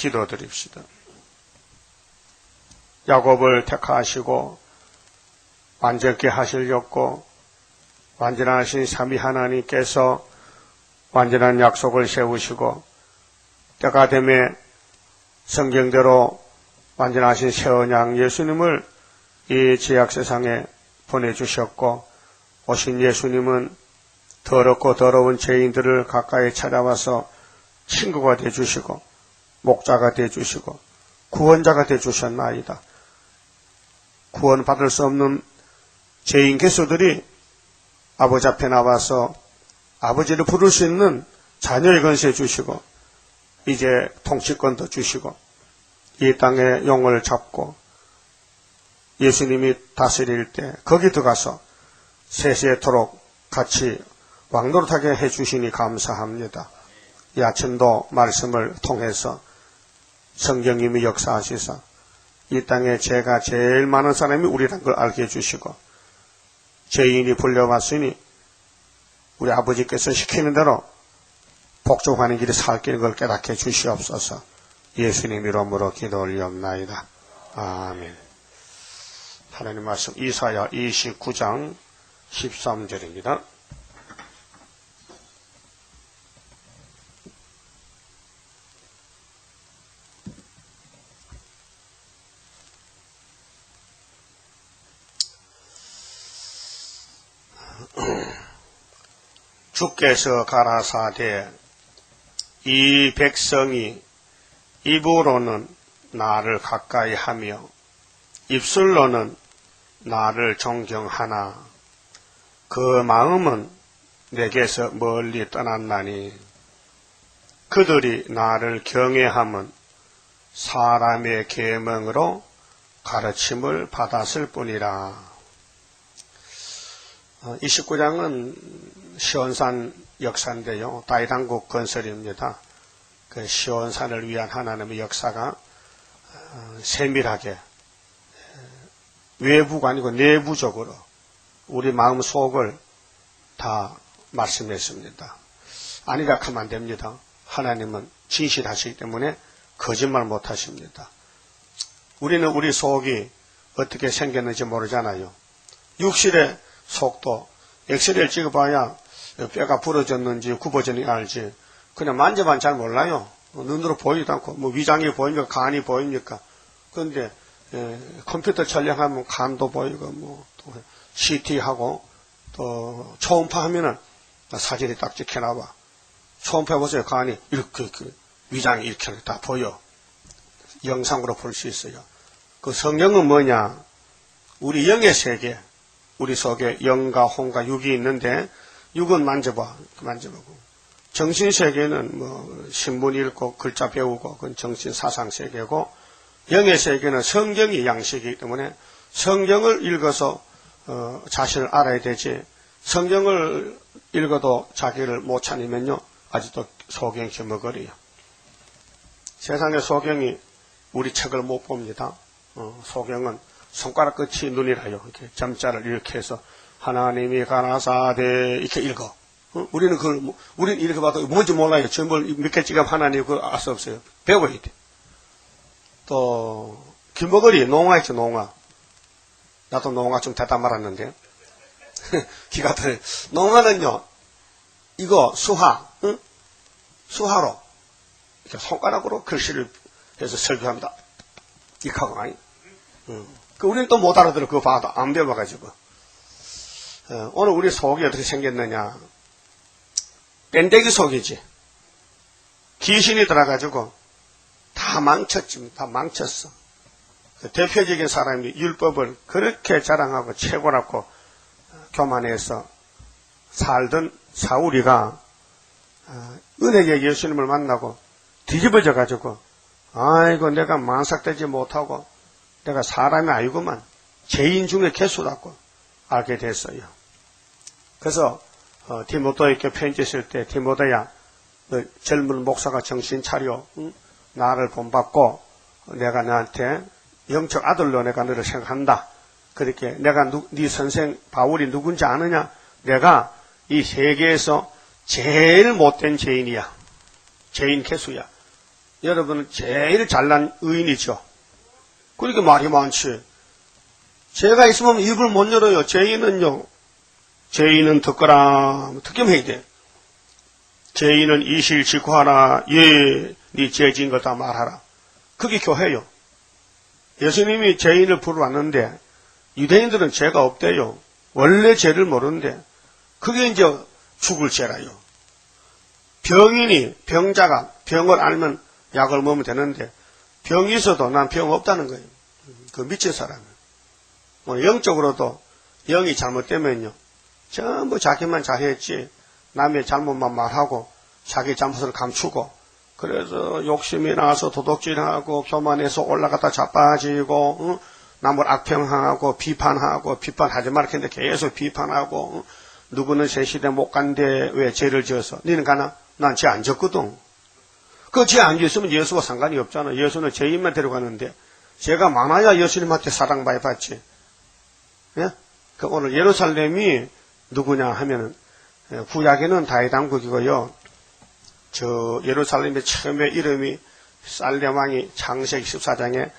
기도드립시다. 야곱을 택하시고 완전케 하시려고 완전하신 삼위 하나님께서 완전한 약속을 세우시고 때가 되매 성경대로 완전하신 새 언약 예수님을 이 죄악 세상에 보내주셨고 오신 예수님은 더럽고 더러운 죄인들을 가까이 찾아와서 친구가 되어주시고 목자가 되어주시고 구원자가 되어주셨나이다. 구원받을 수 없는 죄인 개수들이 아버지 앞에 나와서 아버지를 부를 수 있는 자녀의 권세 주시고 이제 통치권도 주시고 이 땅의 영을 잡고 예수님이 다스릴 때 거기 들어가서 세세토록 같이 왕노릇하게 해주시니 감사합니다. 이 아침도 말씀을 통해서 성령님이 역사하시사 이 땅에 죄가 제일 많은 사람이 우리란 걸 알게 해주시고 죄인이 불려왔으니 우리 아버지께서 시키는 대로 복종하는 길이 살길 걸 깨닫게 해 주시옵소서. 예수님 이름으로 기도 올리옵나이다. 아멘. 하나님 말씀 이사야 29장 13절입니다. 주께서 가라사대 이 백성이 입으로는 나를 가까이 하며 입술로는 나를 존경하나 그 마음은 내게서 멀리 떠났나니 그들이 나를 경외함은 사람의 계명으로 가르침을 받았을 뿐이라. 29장은 시온산 역사인데요. 다윗왕국 건설입니다. 그 시온산을 위한 하나님의 역사가 세밀하게 외부가 아니고 내부적으로 우리 마음 속을 다 말씀했습니다. 아니라 하면 안 됩니다. 하나님은 진실하시기 때문에 거짓말 못하십니다. 우리는 우리 속이 어떻게 생겼는지 모르잖아요. 육실의 속도 엑스레이를 찍어봐야 뼈가 부러졌는지 굽어졌는지 알지. 그냥 만져봐야 잘 몰라요. 눈으로 보이지도 않고 뭐 위장이 보입니까 간이 보입니까. 그런데 컴퓨터 촬영하면 간도 보이고 뭐 또 CT하고 또 초음파 하면은 사진이 딱 찍혀나와. 초음파 보세요. 간이 이렇게 위장이 이렇게 다 보여. 영상으로 볼 수 있어요. 그 성령은 뭐냐? 우리 영의 세계, 우리 속에 영과 혼과 육이 있는데 육은 만져보고 정신 세계는 뭐 신문 읽고 글자 배우고 그건 정신 사상 세계고 영의 세계는 성경이 양식이기 때문에 성경을 읽어서 자신을 알아야 되지. 성경을 읽어도 자기를 못 찾으면요 아직도 소경 머거리요. 세상의 소경이 우리 책을 못 봅니다. 소경은 손가락 끝이 눈이라요. 이렇게 점자를 이렇게 해서 하나님이 가라사대 이렇게 읽어. 우리는 우리는 이렇게 봐도 뭔지 몰라요. 전부 몇 개 찍으면 하나님 그걸 알 수 없어요. 배워야 돼. 또 김버거리 농아 있죠. 농아. 나도 농아 좀 대다 말았는데 기가 터요. 농아는요 이거 수화, 응? 수화로 이렇게 손가락으로 글씨를 해서 설교합니다. 이하고 아니. 우리는 또 못 알아들어. 그거 봐도 안 배워가지고. 오늘 우리 속이 어떻게 생겼느냐. 뺀데기 속이지. 귀신이 들어가지고 다 망쳤지. 다 망쳤어. 그 대표적인 사람이 율법을 그렇게 자랑하고 최고라고 교만해서 살던 사울이가 은혜의 예수님을 만나고 뒤집어져가지고 아이고 내가 만삭되지 못하고 내가 사람이 아니구만 죄인 중에 개수라고 알게 됐어요. 그래서 디모데에게 편지 쓸 때 디모데야 젊은 목사가 정신 차려. 응? 나를 본받고 내가 너한테 영적 아들로 내가 너를 생각한다. 그렇게 내가 네 선생 바울이 누군지 아느냐? 내가 이 세계에서 제일 못된 죄인이야. 죄인 개수야. 여러분은 제일 잘난 의인이죠. 그렇게 말이 많지. 죄가 있으면 입을 못 열어요. 죄인은요, 죄인은 듣거라. 특검해야 돼. 죄인은 이실직고하라. 예, 네 죄진 거 다 말하라. 그게 교회요. 예수님이 죄인을 부르왔는데 유대인들은 죄가 없대요. 원래 죄를 모르는데 그게 이제 죽을 죄라요. 병자가 병을 앓으면 약을 먹으면 되는데 병이 있어도 난 병 없다는 거예요. 그 미친 사람은. 영적으로도 영이 잘못되면요. 전부 자기만 잘했지 남의 잘못만 말하고 자기 잘못을 감추고 그래서 욕심이 나서 도둑질하고 교만해서 올라갔다 자빠지고 남을 악평하고 비판하고 비판하지 말겠는데 계속 비판하고 누구는 새 시대 못 간대 왜 죄를 지어서 너는 가나? 난 죄 안 졌거든. 그 죄 안 지었으면 예수와 상관이 없잖아. 예수는 죄인만 데려가는데 죄가 많아야 예수님한테 사랑받이 받지. 예? 그 오늘 예루살렘이 누구냐 하면은 구약에는 다윗 왕국이고요. 저 예루살렘의 처음에 이름이 살렘 왕이 창세기 14장에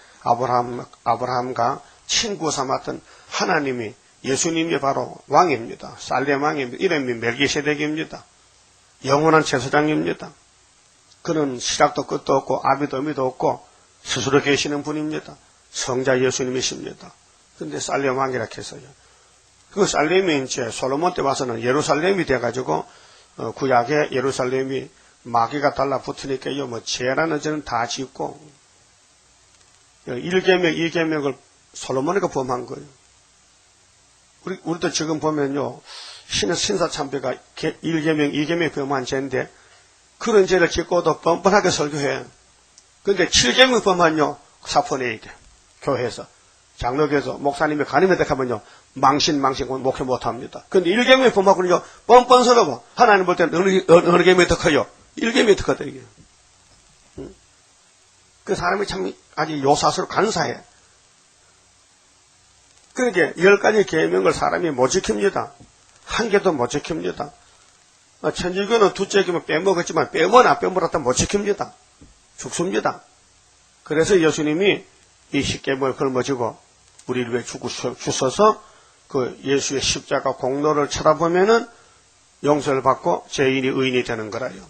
아브라함과 친구 삼았던 하나님이 예수님이 바로 왕입니다. 살렘 왕입니다. 이름이 멜기세덱입니다. 영원한 제사장입니다. 그는 시작도 끝도 없고 아비도 어미도 없고 스스로 계시는 분입니다. 성자 예수님이십니다. 그런데 살렘 왕이라 해서요. 그 살렘이 이제 솔로몬 때 와서는 예루살렘이 돼가지고 구약에 예루살렘이 마귀가 달라붙으니까요. 뭐 죄라는 죄는 다 짓고 1계명, 2계명을 솔로몬이가 범한 거예요. 우리도 지금 보면요. 신사참배가 1계명, 2계명 범한 죄인데 그런 죄를 짓고도 뻔뻔하게 설교해. 그런데 7계명 범한요. 사포내야 돼. 교회에서. 장로교에서 목사님이 간임에 택하면요. 망신 목회 못합니다. 그런데 1계명 범하고는요. 뻔뻔스러워. 하나님 볼 때는 어느 계명이 더 커요? 1계명이 더 커다 이게. 그 사람이 참 아주 요사스로 간사해. 그러니까 10가지 계명을 사람이 못 지킵니다. 한 개도 못 지킵니다. 천주교는 둘째 계명 빼먹었지만 빼먹으나 빼먹었다 못 지킵니다. 죽습니다. 그래서 예수님이 이 10계명을 걸머지고 우리를 위해 주셔서 그 예수의 십자가 공로를 쳐다보면은 용서를 받고 죄인이 의인이 되는 거라요.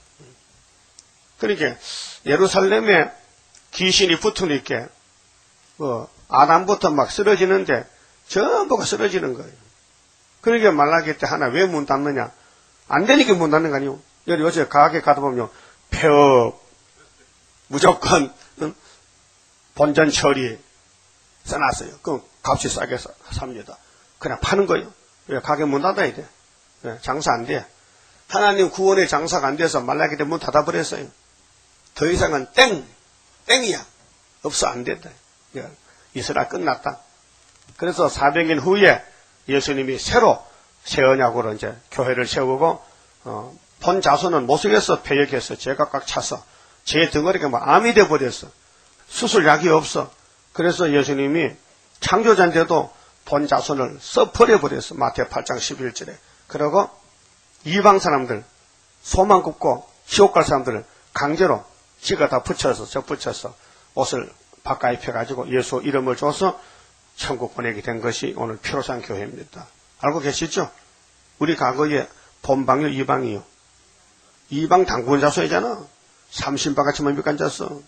그러니까 예루살렘에 귀신이 붙으니까 아담부터 막 쓰러지는데 전부가 쓰러지는 거예요. 그러니까 말라기 때 하나 왜 문 닫느냐? 안 되니까 문 닫는 거 아니에요. 요새 가게 가다 보면 폐업 무조건 본전 처리 써놨어요. 그럼 값이 싸게 삽니다. 그냥 파는 거예요. 왜 가게 문 닫아야 돼? 장사 안 돼. 하나님 구원의 장사가 안 돼서 말라기 때 문 닫아버렸어요. 더 이상은 땡이야. 없어 안 된다. 이스라엘 끝났다. 그래서 400년 후에 예수님이 새로 새 언약으로 이제 교회를 세우고 본 자손은 못생겨서 폐역해서 죄가 꽉 차서 제 덩어리가 뭐 암이 돼버렸어. 수술약이 없어. 그래서 예수님이 창조자인데도 본 자손을 써버려버렸어. 마태오 8장 11절에. 그리고 이방 사람들 소만 굽고 지옥 갈 사람들을 강제로 지가 다 붙여서 옷을 바꿔 입혀가지고 예수 이름을 줘서 천국 보내게 된 것이 오늘 피로산 교회입니다. 알고 계시죠? 우리 과거에 본방이요 이방이요. 이방 당군자소이잖아. 삼신바같이 뭡니까 앉았어.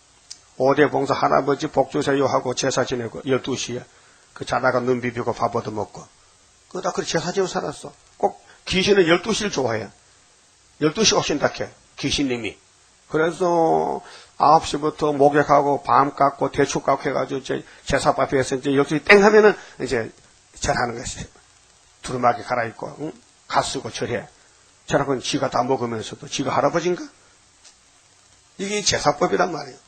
5대 봉사 할아버지 복주세요 하고 제사 지내고 12시에 그 자다가 눈 비비고 밥 얻어 먹고 그러다 그렇게 제사 지고 살았어. 꼭 귀신은 12시를 좋아해. 12시 오신다 해 귀신님이. 그래서 9시부터 목욕하고 밤 깎고 대추 깎고 해가지고 제사밥 해서 이제 12시 땡 하면은 이제 절하는 것이. 두루마기 갈아입고, 응? 가 쓰고 절해. 절하고는 지가 다 먹으면서도 지가 할아버지인가? 이게 제사법이란 말이에요.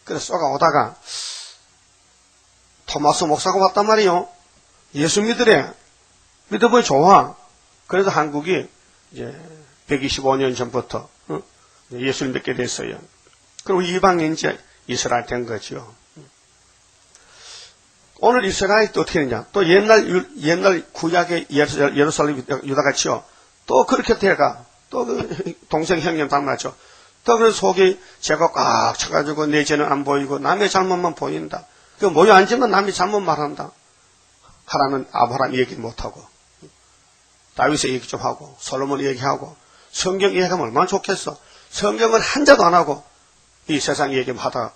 그래서 쏘가 오다가 토마스 목사가 왔단 말이에요. 예수 믿으래. 믿어보니 좋아. 그래서 한국이 이제 125년 전부터, 응? 예수를 믿게 됐어요. 그리고 이방인 이제 이스라엘 된 거죠. 오늘 이스라엘이 또 어떻게 되냐. 또 옛날 구약의 예루살렘 유다같이요. 또 그렇게 돼가. 또 그 동생 형님 닮았죠. 또 그 속이 제가 꽉 차가지고 내 죄는 안 보이고 남의 잘못만 보인다. 그 모여 앉으면 남이 잘못 말한다. 하나는 아브라함 얘기 못하고 다윗의 얘기 좀 하고 솔로몬 얘기하고 성경 얘기하면 얼마나 좋겠어. 성경은 한 자도 안 하고 이 세상 얘기만 하다가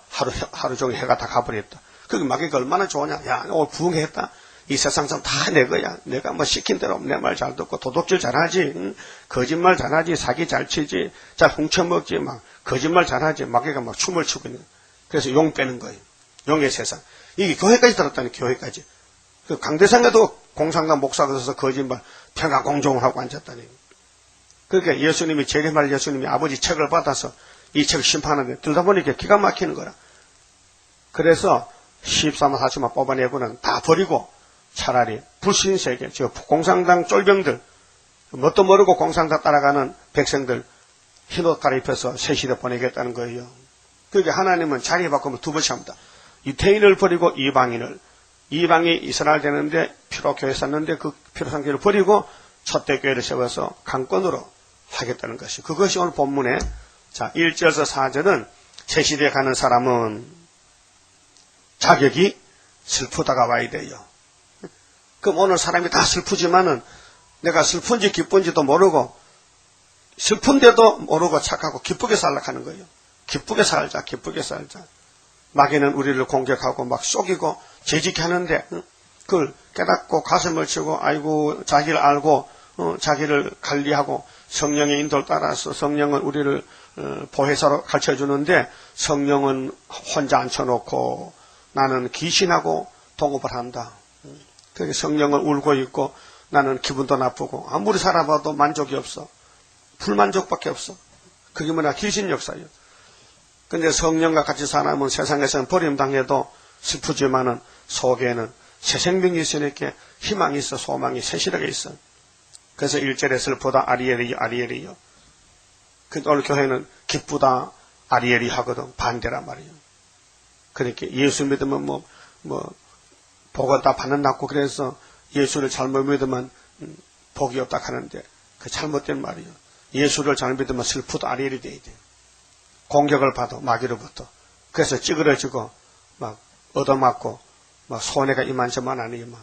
하루 종일 해가 다 가버렸다. 그게 마귀가 얼마나 좋으냐. 야, 오늘 부흥했다. 이 세상 사람 다 내 거야. 내가 뭐 시킨 대로 내 말 잘 듣고 도둑질 잘하지. 응? 거짓말 잘하지. 사기 잘 치지. 잘 훔쳐먹지. 막 거짓말 잘하지. 마귀가 막 춤을 추고 있는. 그래서 용 빼는 거예요. 용의 세상. 이게 교회까지 들었다니, 교회까지. 그 강대상에도 공산당 목사가 서서 거짓말 평화 공정을 하고 앉았다니. 그러니까 예수님이 재림할 예수님이 아버지 책을 받아서 이 책을 심판하는데 들다 보니까 기가 막히는 거라. 그래서 13만 4천만 뽑아내고는 다 버리고 차라리 불신세계, 저 공산당 쫄병들, 뭣도 모르고 공산당 따라가는 백성들 흰옷 갈아입혀서 새 시대 보내겠다는 거예요. 그러니까 하나님은 자리 바꾸면 두 번씩 합니다. 유태인을 버리고 이방이 이스라엘 되는데 피로 교회 샀는데 그 피로 산 교회를 버리고 첫대 교회를 세워서 강권으로 하겠다는 것이. 그것이 오늘 본문에 자 1절에서 4절은 새 시대에 가는 사람은 자격이 슬프다가 와야 돼요. 그럼 오늘 사람이 다 슬프지만은 내가 슬픈지 기쁜지도 모르고 슬픈데도 모르고 착하고 기쁘게 살려고 하는 거예요. 기쁘게 살자. 마귀는 우리를 공격하고 막 속이고 재짓게 하는데 그걸 깨닫고 가슴을 치고 아이고 자기를 알고 자기를 관리하고 성령의 인도를 따라서 성령은 우리를 보혜사로 가르쳐주는데 성령은 혼자 앉혀놓고 나는 귀신하고 동업을 한다. 그렇게 성령은 울고 있고 나는 기분도 나쁘고 아무리 살아봐도 만족이 없어. 불만족밖에 없어. 그게 뭐냐 귀신 역사예요. 근데 성령과 같이 살아면 세상에서는 버림당해도 슬프지만은 속에는 새 생명이 있으니까 희망이 있어. 소망이 새시력에 있어. 그래서 1절에 슬프다 아리엘이요. 근데 오늘 교회는 기쁘다 아리엘이 하거든. 반대란 말이에요. 그러니까 예수 믿으면 복을 다 받는 낫고 그래서 예수를 잘못 믿으면 복이 없다 하는데 그 잘못된 말이에요. 예수를 잘 믿으면 슬프다 아리엘이 돼야 돼. 공격을 받아 마귀로부터. 그래서 찌그러지고 막 얻어맞고 막 손해가 이만저만 아니에요. 막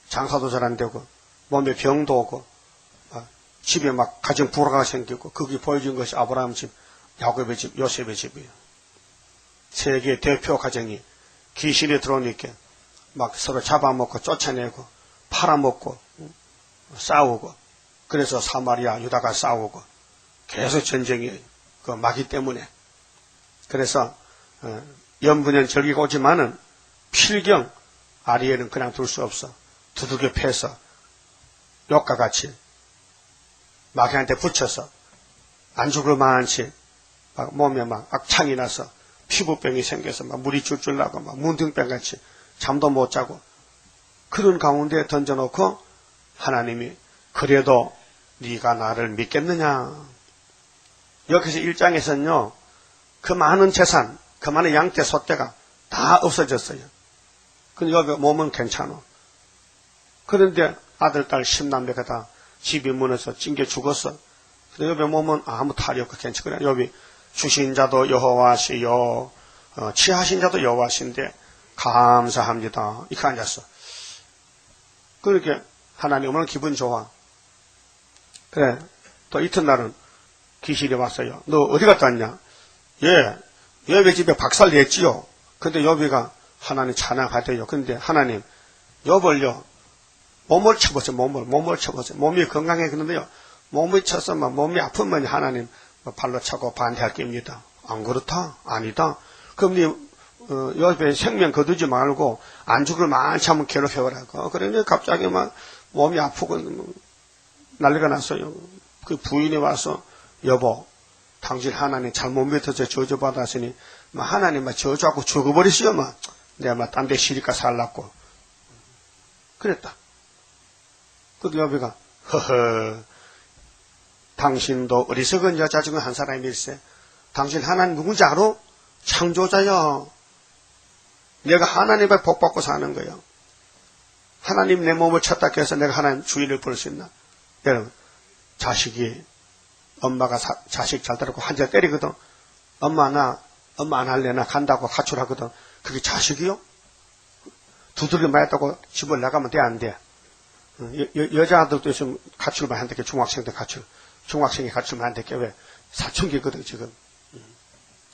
장사도 잘 안 되고 몸에 병도 오고 막 집에 막 가정 불화가 생기고 그게 보여준 것이 아브라함 집, 야곱의 집, 요셉의 집이에요. 세계 대표 가정이 귀신이 들어오니까 막 서로 잡아먹고 쫓아내고 팔아먹고 싸우고 그래서 사마리아 유다가 싸우고 계속 전쟁이에요. 그 마귀 때문에. 그래서 연분연 절기가 오지만은 필경 아리엘은 그냥 둘 수 없어. 두들겨 패서 욕과 같이 마귀한테 붙여서 안 죽을 만치 막 몸에 막 악창이 나서 피부병이 생겨서 막 물이 줄줄 나고 막 문둥병 같이 잠도 못 자고 그런 가운데 던져놓고 하나님이 그래도 네가 나를 믿겠느냐. 여기서 1장에서는요. 그 많은 재산, 그 많은 양떼, 소떼가 다 없어졌어요. 근데 여기 몸은 괜찮아. 그런데 아들, 딸, 10남매가 다 집이 무너져 찡겨 죽었어. 근데 여기 몸은 아무 탈이 없고 괜찮거든요. 여기 주신 자도 여호와시요, 취하신 자도 여호와신데 감사합니다. 이렇게 앉았어. 그렇게 하나님 얼마나 기분 좋아. 그래. 또 이튿날은 귀신이 왔어요. 너 어디 갔다 왔냐? 예, 여배 집에 박살 냈지요. 근데 여배가 하나님 찬양하대요. 근데 하나님, 여벌요, 몸을 쳐보세요. 몸을 쳐보세요. 몸이 건강해. 그런데요, 몸이 쳐서 막 몸이 아프면 하나님 발로 차고 반대할 겁니다. 안 그렇다? 아니다. 그럼 네 여배 생명 거두지 말고 안 죽을 많지 하면 괴롭혀라고. 그러니 갑자기 막 몸이 아프고 난리가 났어요. 그 부인이 와서 여보, 당신 하나님 잘못 믿어서 저주받았으니 하나님 저주하고 죽어버리시오. 내가 딴 데 시리까 살랐고 그랬다. 그래도 여배가 허허 당신도 어리석은 여자 중에 한 사람일세. 당신 하나님 누군지 알아? 창조자여. 내가 하나님의 복 받고 사는 거예요. 하나님 내 몸을 쳤다 해서 내가 하나님 주의를 볼 수 있나? 여러분, 자식이 엄마가 자식 잘 따르고 한 대 때리거든. 엄마 안 할래, 나 간다고 가출하거든. 그게 자식이요? 두들겨 맞았다고 집을 나가면 돼, 안 돼? 여자들도 있으면 가출만 안 되게, 중학생들 가출. 중학생이 가출만 안 되게, 왜? 사춘기거든, 지금.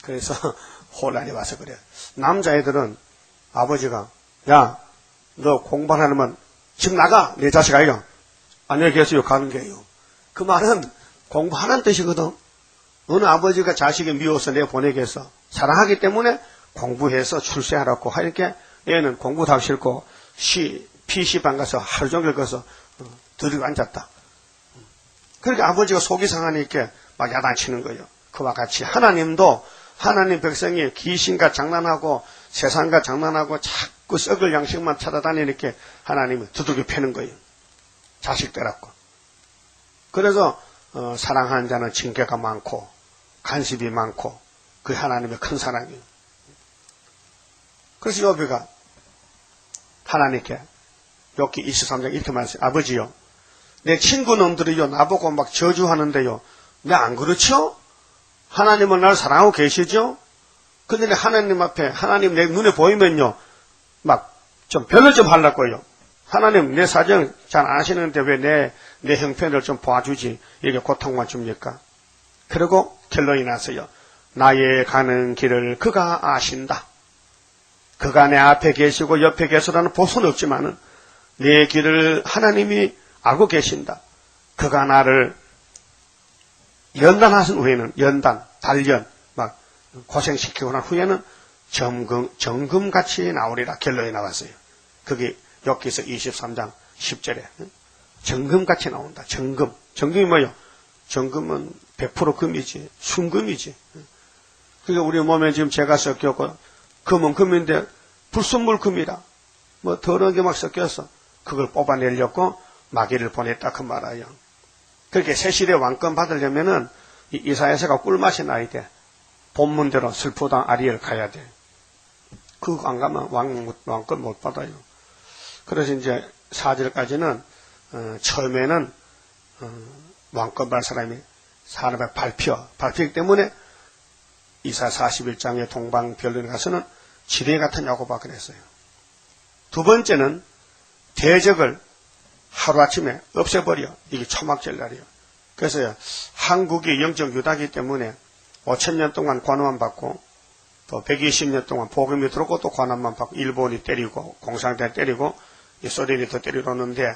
그래서 혼란이 와서 그래. 남자애들은 아버지가, 야, 너 공부 안 하면 집 나가! 내 자식 아이가. 안녕히 계세요, 가는 게요. 그 말은 공부하는 뜻이거든. 어느 아버지가 자식이 미워서 내 보내겠어. 사랑하기 때문에 공부해서 출세하라고 하니까 얘는 공부도 하기 싫고 PC방 가서 하루 종일 가서 들이고 앉았다. 그러니까 아버지가 속이 상하니까 막 야단치는 거예요. 그와 같이 하나님도 하나님 백성이 귀신과 장난하고 세상과 장난하고 자꾸 썩을 양식만 찾아다니니까 하나님이 두들겨 패는 거예요. 자식 되라고. 그래서 사랑하는 자는 징계가 많고 간섭이 많고 그 하나님의 큰 사랑이에요. 그래서 욥비가 하나님께 욥기 23장 이렇게 말했어요. 아버지요, 내 친구 놈들이요 나보고 막 저주하는데요, 내 안 그렇죠? 하나님은 나를 사랑하고 계시죠? 근데 내 하나님 앞에 하나님 내 눈에 보이면요 막 좀 변을 좀 하려고요. 하나님 내 사정 잘 아시는데 왜 내 형편을 좀 봐주지, 이게 고통만 줍니까? 그리고 결론이 났어요. 나의 가는 길을 그가 아신다. 그가 내 앞에 계시고 옆에 계시라는 보수는 없지만은 내 길을 하나님이 알고 계신다. 그가 나를 연단하신 후에는 단련 막 고생시키고 난 후에는 정금같이 나오리라. 결론이 나왔어요. 그게 욥기서 23장 10절에 정금같이 나온다. 정금이 뭐예요? 정금은 100% 금이지, 순금이지. 그러니까 우리 몸에 지금 재가 섞였고 금은 금인데 불순물 금이라 뭐 더러운 게 막 섞여서 그걸 뽑아내려고 마귀를 보냈다 그 말이에요. 그렇게 새시대 왕권 받으려면은 이사야서가 꿀맛이 나야 돼. 본문대로 슬프다 아리엘 가야 돼. 그거 안 가면 왕권 못 받아요. 그래서 이제 4절까지는 처음에는 왕권 받을 사람의 발표이기 때문에 이사 41장의 동방변론에 가서는 지뢰 같은 야고보가 그랬어요. 두 번째는 대적을 하루아침에 없애버려. 이게 초막절날이에요. 그래서 한국이 영적 유다이기 때문에 5,000년 동안 관원만 받고 또 120년 동안 복음이 들어오고 또 관원만 받고 일본이 때리고 공산당이 때리고 소련이 더 때리러 오는데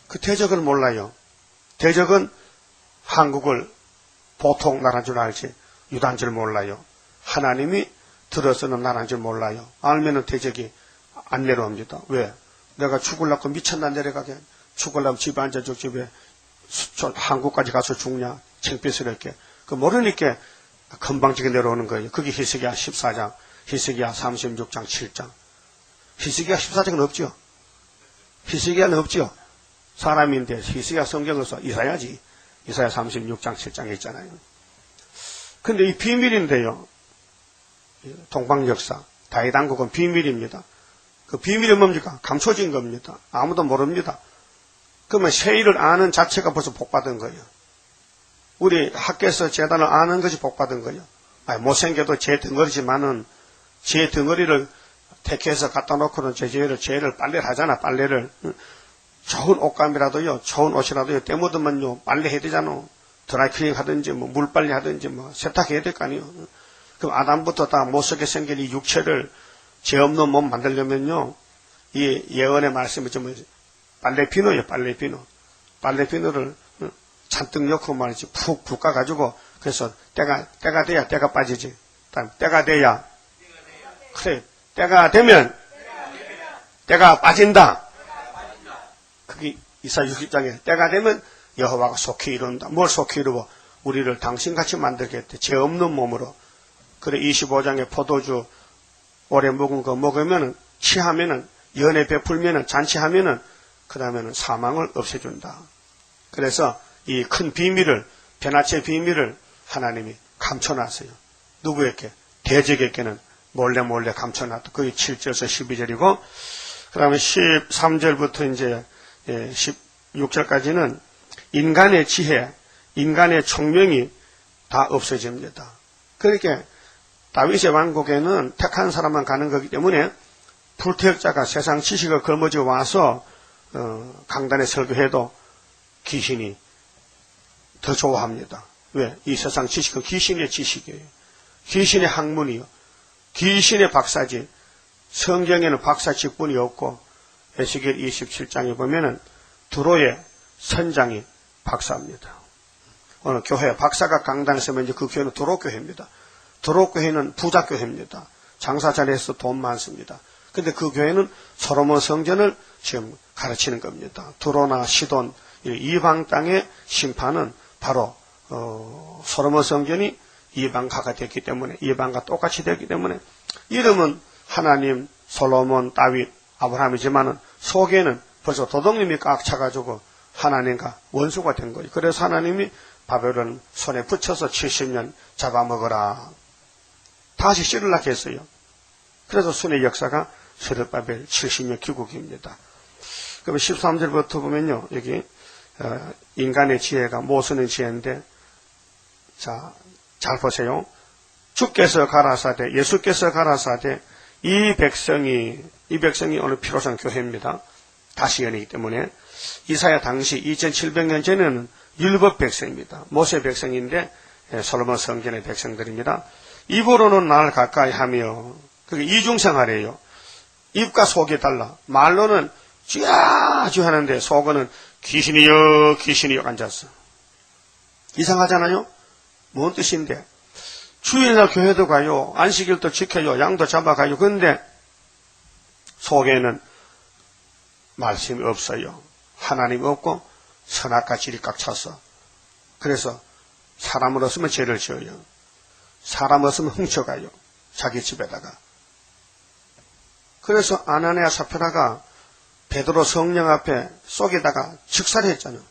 그 대적을 몰라요. 대적은 한국을 보통 나라인 줄 알지 유다인 줄 몰라요. 하나님이 들어서는 나라인 줄 몰라요. 알면은 대적이 안 내려옵니다. 왜? 내가 죽으려고 미쳤나 내려가게. 죽으려면 집에 앉아 죽지 왜 한국까지 가서 죽냐. 창피스럽게. 그 모르니까 금방지게 내려오는 거예요. 그게 히스기야 14장, 히스기야 36장, 7장. 히스기야 14장은 없죠. 히스기야는 없죠. 사람인데 히스기야 성경을 써 이사야지. 이사야 36장, 7장에 있잖아요. 근데 이 비밀인데요. 동방 역사, 다윗왕국은 비밀입니다. 그 비밀이 뭡니까? 감춰진 겁니다. 아무도 모릅니다. 그러면 세일을 아는 자체가 벌써 복받은 거예요. 우리 학교에서 재단을 아는 것이 복받은 거예요. 못생겨도 제 덩어리지만은 제 덩어리를 택해서 갖다 놓고는 죄를 빨래를 하잖아, 빨래를. 좋은 옷감이라도요, 좋은 옷이라도요, 때 묻으면요, 빨래해야 되잖아. 드라이클링 하든지, 물빨래 하든지, 세탁해야 될 거 아니에요. 그럼 아담부터 다 못쓰게 생긴 이 육체를 죄 없는 몸 만들려면요, 이 예언의 말씀이 좀, 빨래비누예요, 빨래비누. 빨래비누를 잔뜩 넣고 말이지, 푹 붓까가지고, 그래서 때가 돼야 때가 빠지지. 때가 돼야. 그래, 때가 되면, 때가 빠진다. 그게 이사 60장에 때가 되면 여호와가 속히 이룬다. 뭘 속히 이루어? 우리를 당신같이 만들겠대. 죄 없는 몸으로. 그래 25장에 포도주 오래 먹은 거 먹으면은 취하면은 연애 베풀면은 잔치하면은 그 다음에는 사망을 없애준다. 그래서 이 큰 비밀을 변화체 비밀을 하나님이 감춰놨어요. 누구에게? 대적에게는 몰래 감춰놨다. 그게 7절에서 12절이고 그 다음에 13절부터 이제 16절까지는 인간의 지혜, 인간의 총명이 다 없어집니다. 그러니까 다윗의 왕국에는 택한 사람만 가는 거기 때문에 불태역자가 세상 지식을 걸머쥐어 와서 강단에 설교해도 귀신이 더 좋아합니다. 왜? 이 세상 지식은 귀신의 지식이에요. 귀신의 학문이요. 귀신의 박사지. 성경에는 박사 직분이 없고 에스겔 27장에 보면은 두로의 선장이 박사입니다. 어느 교회 박사가 강단에 서면 이제 그 교회는 두로교회입니다. 두로교회는 부자교회입니다. 장사 잘해서 돈 많습니다. 근데 그 교회는 솔로몬 성전을 지금 가르치는 겁니다. 두로나 시돈, 이방 땅의 심판은 바로 솔로몬 성전이 이방가가 됐기 때문에, 이방과 똑같이 됐기 때문에, 이름은 하나님, 솔로몬, 다윗, 아브라함이지만은 속에는 벌써 도둑님이 꽉 차가지고 하나님과 원수가 된 거예요. 그래서 하나님이 바벨론 손에 붙여서 70년 잡아먹어라. 다시 씨르락 했어요. 그래서 순의 역사가 스룹바벨 70년 귀국입니다. 그럼 13절부터 보면요, 여기 인간의 지혜가 모쓰는 지혜인데, 자, 잘 보세요. 주께서 가라사대, 예수께서 가라사대, 이 백성이 오늘 피로상 교회입니다. 다시연이기 때문에 이사야 당시 2700년 전에는 율법 백성입니다. 모세 백성인데 솔로몬 성전의 백성들입니다. 입으로는 날 가까이 하며, 그게 이중생활이에요. 입과 속이 달라. 말로는 쥐야쥐 하는데 속은 귀신이여 귀신이여 앉았어. 이상하잖아요. 뭔 뜻인데? 주일날 교회도 가요. 안식일도 지켜요. 양도 잡아가요. 그런데 속에는 말씀이 없어요. 하나님 없고 선악과 질이 꽉 차서. 그래서 사람을 없으면 죄를 지어요. 사람 없으면 훔쳐가요. 자기 집에다가. 그래서 아나니아 사피라가 베드로 성령 앞에 속에다가 즉살했잖아요.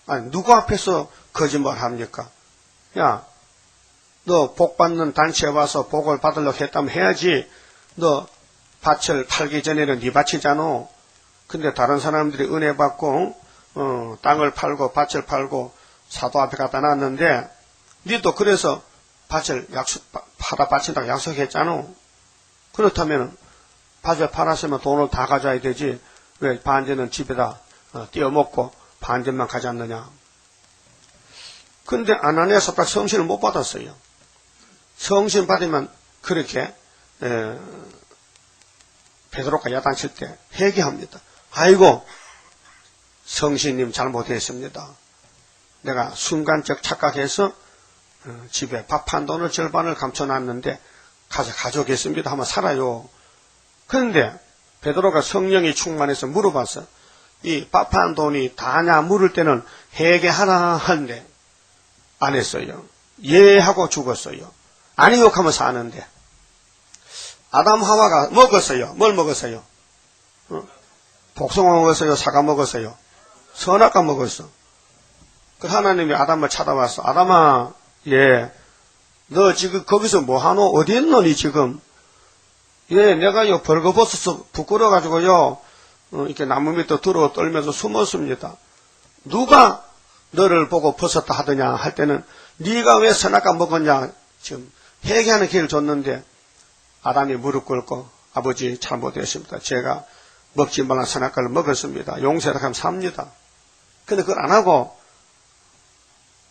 아니, 누구 앞에서 거짓말 합니까? 야, 너 복 받는 단체에 와서 복을 받으려고 했다면 해야지. 너 밭을 팔기 전에는 네 밭이잖아. 근데 다른 사람들이 은혜 받고 땅을 팔고 밭을 팔고 사도 앞에 갖다 놨는데 니도 그래서 밭을 팔아 바친다고 약속했잖아. 그렇다면 밭을 팔았으면 돈을 다 가져야 되지. 왜 반전은 집에다 띄어먹고 반전만 가져왔느냐. 근데 아나니아 사피라 성신을 못 받았어요. 성신 받으면 그렇게 베드로가 야단칠 때 회개합니다. 아이고 성신님 잘못했습니다. 내가 순간적 착각해서 집에 밥 한 돈을 절반을 감춰놨는데 가서 가져오겠습니다 하면 살아요. 그런데 베드로가 성령이 충만해서 물어봤어. 이 밥 한 돈이 다냐 물을 때는 회개하라 하는데 안 했어요. 예 하고 죽었어요. 아니요 하면 사는데. 아담 하와가 먹었어요. 뭘 먹었어요? 복숭아 먹었어요? 사과 먹었어요? 선악과 먹었어. 그 하나님이 아담을 찾아왔어. 아담아, 예, 너 지금 거기서 뭐하노? 어디 있노 니 지금? 예, 내가요 벌거벗어서 부끄러워가지고요 이렇게 나무 밑에 들어 떨면서 숨었습니다. 누가 너를 보고 벗었다 하더냐 할 때는 네가 왜 선악과 먹었냐. 지금 회개하는 기회를 줬는데 아담이 무릎 꿇고 아버지 잘못했습니다. 제가 먹지 말란 선악과를 먹었습니다. 용서를 하면 삽니다. 근데 그걸 안 하고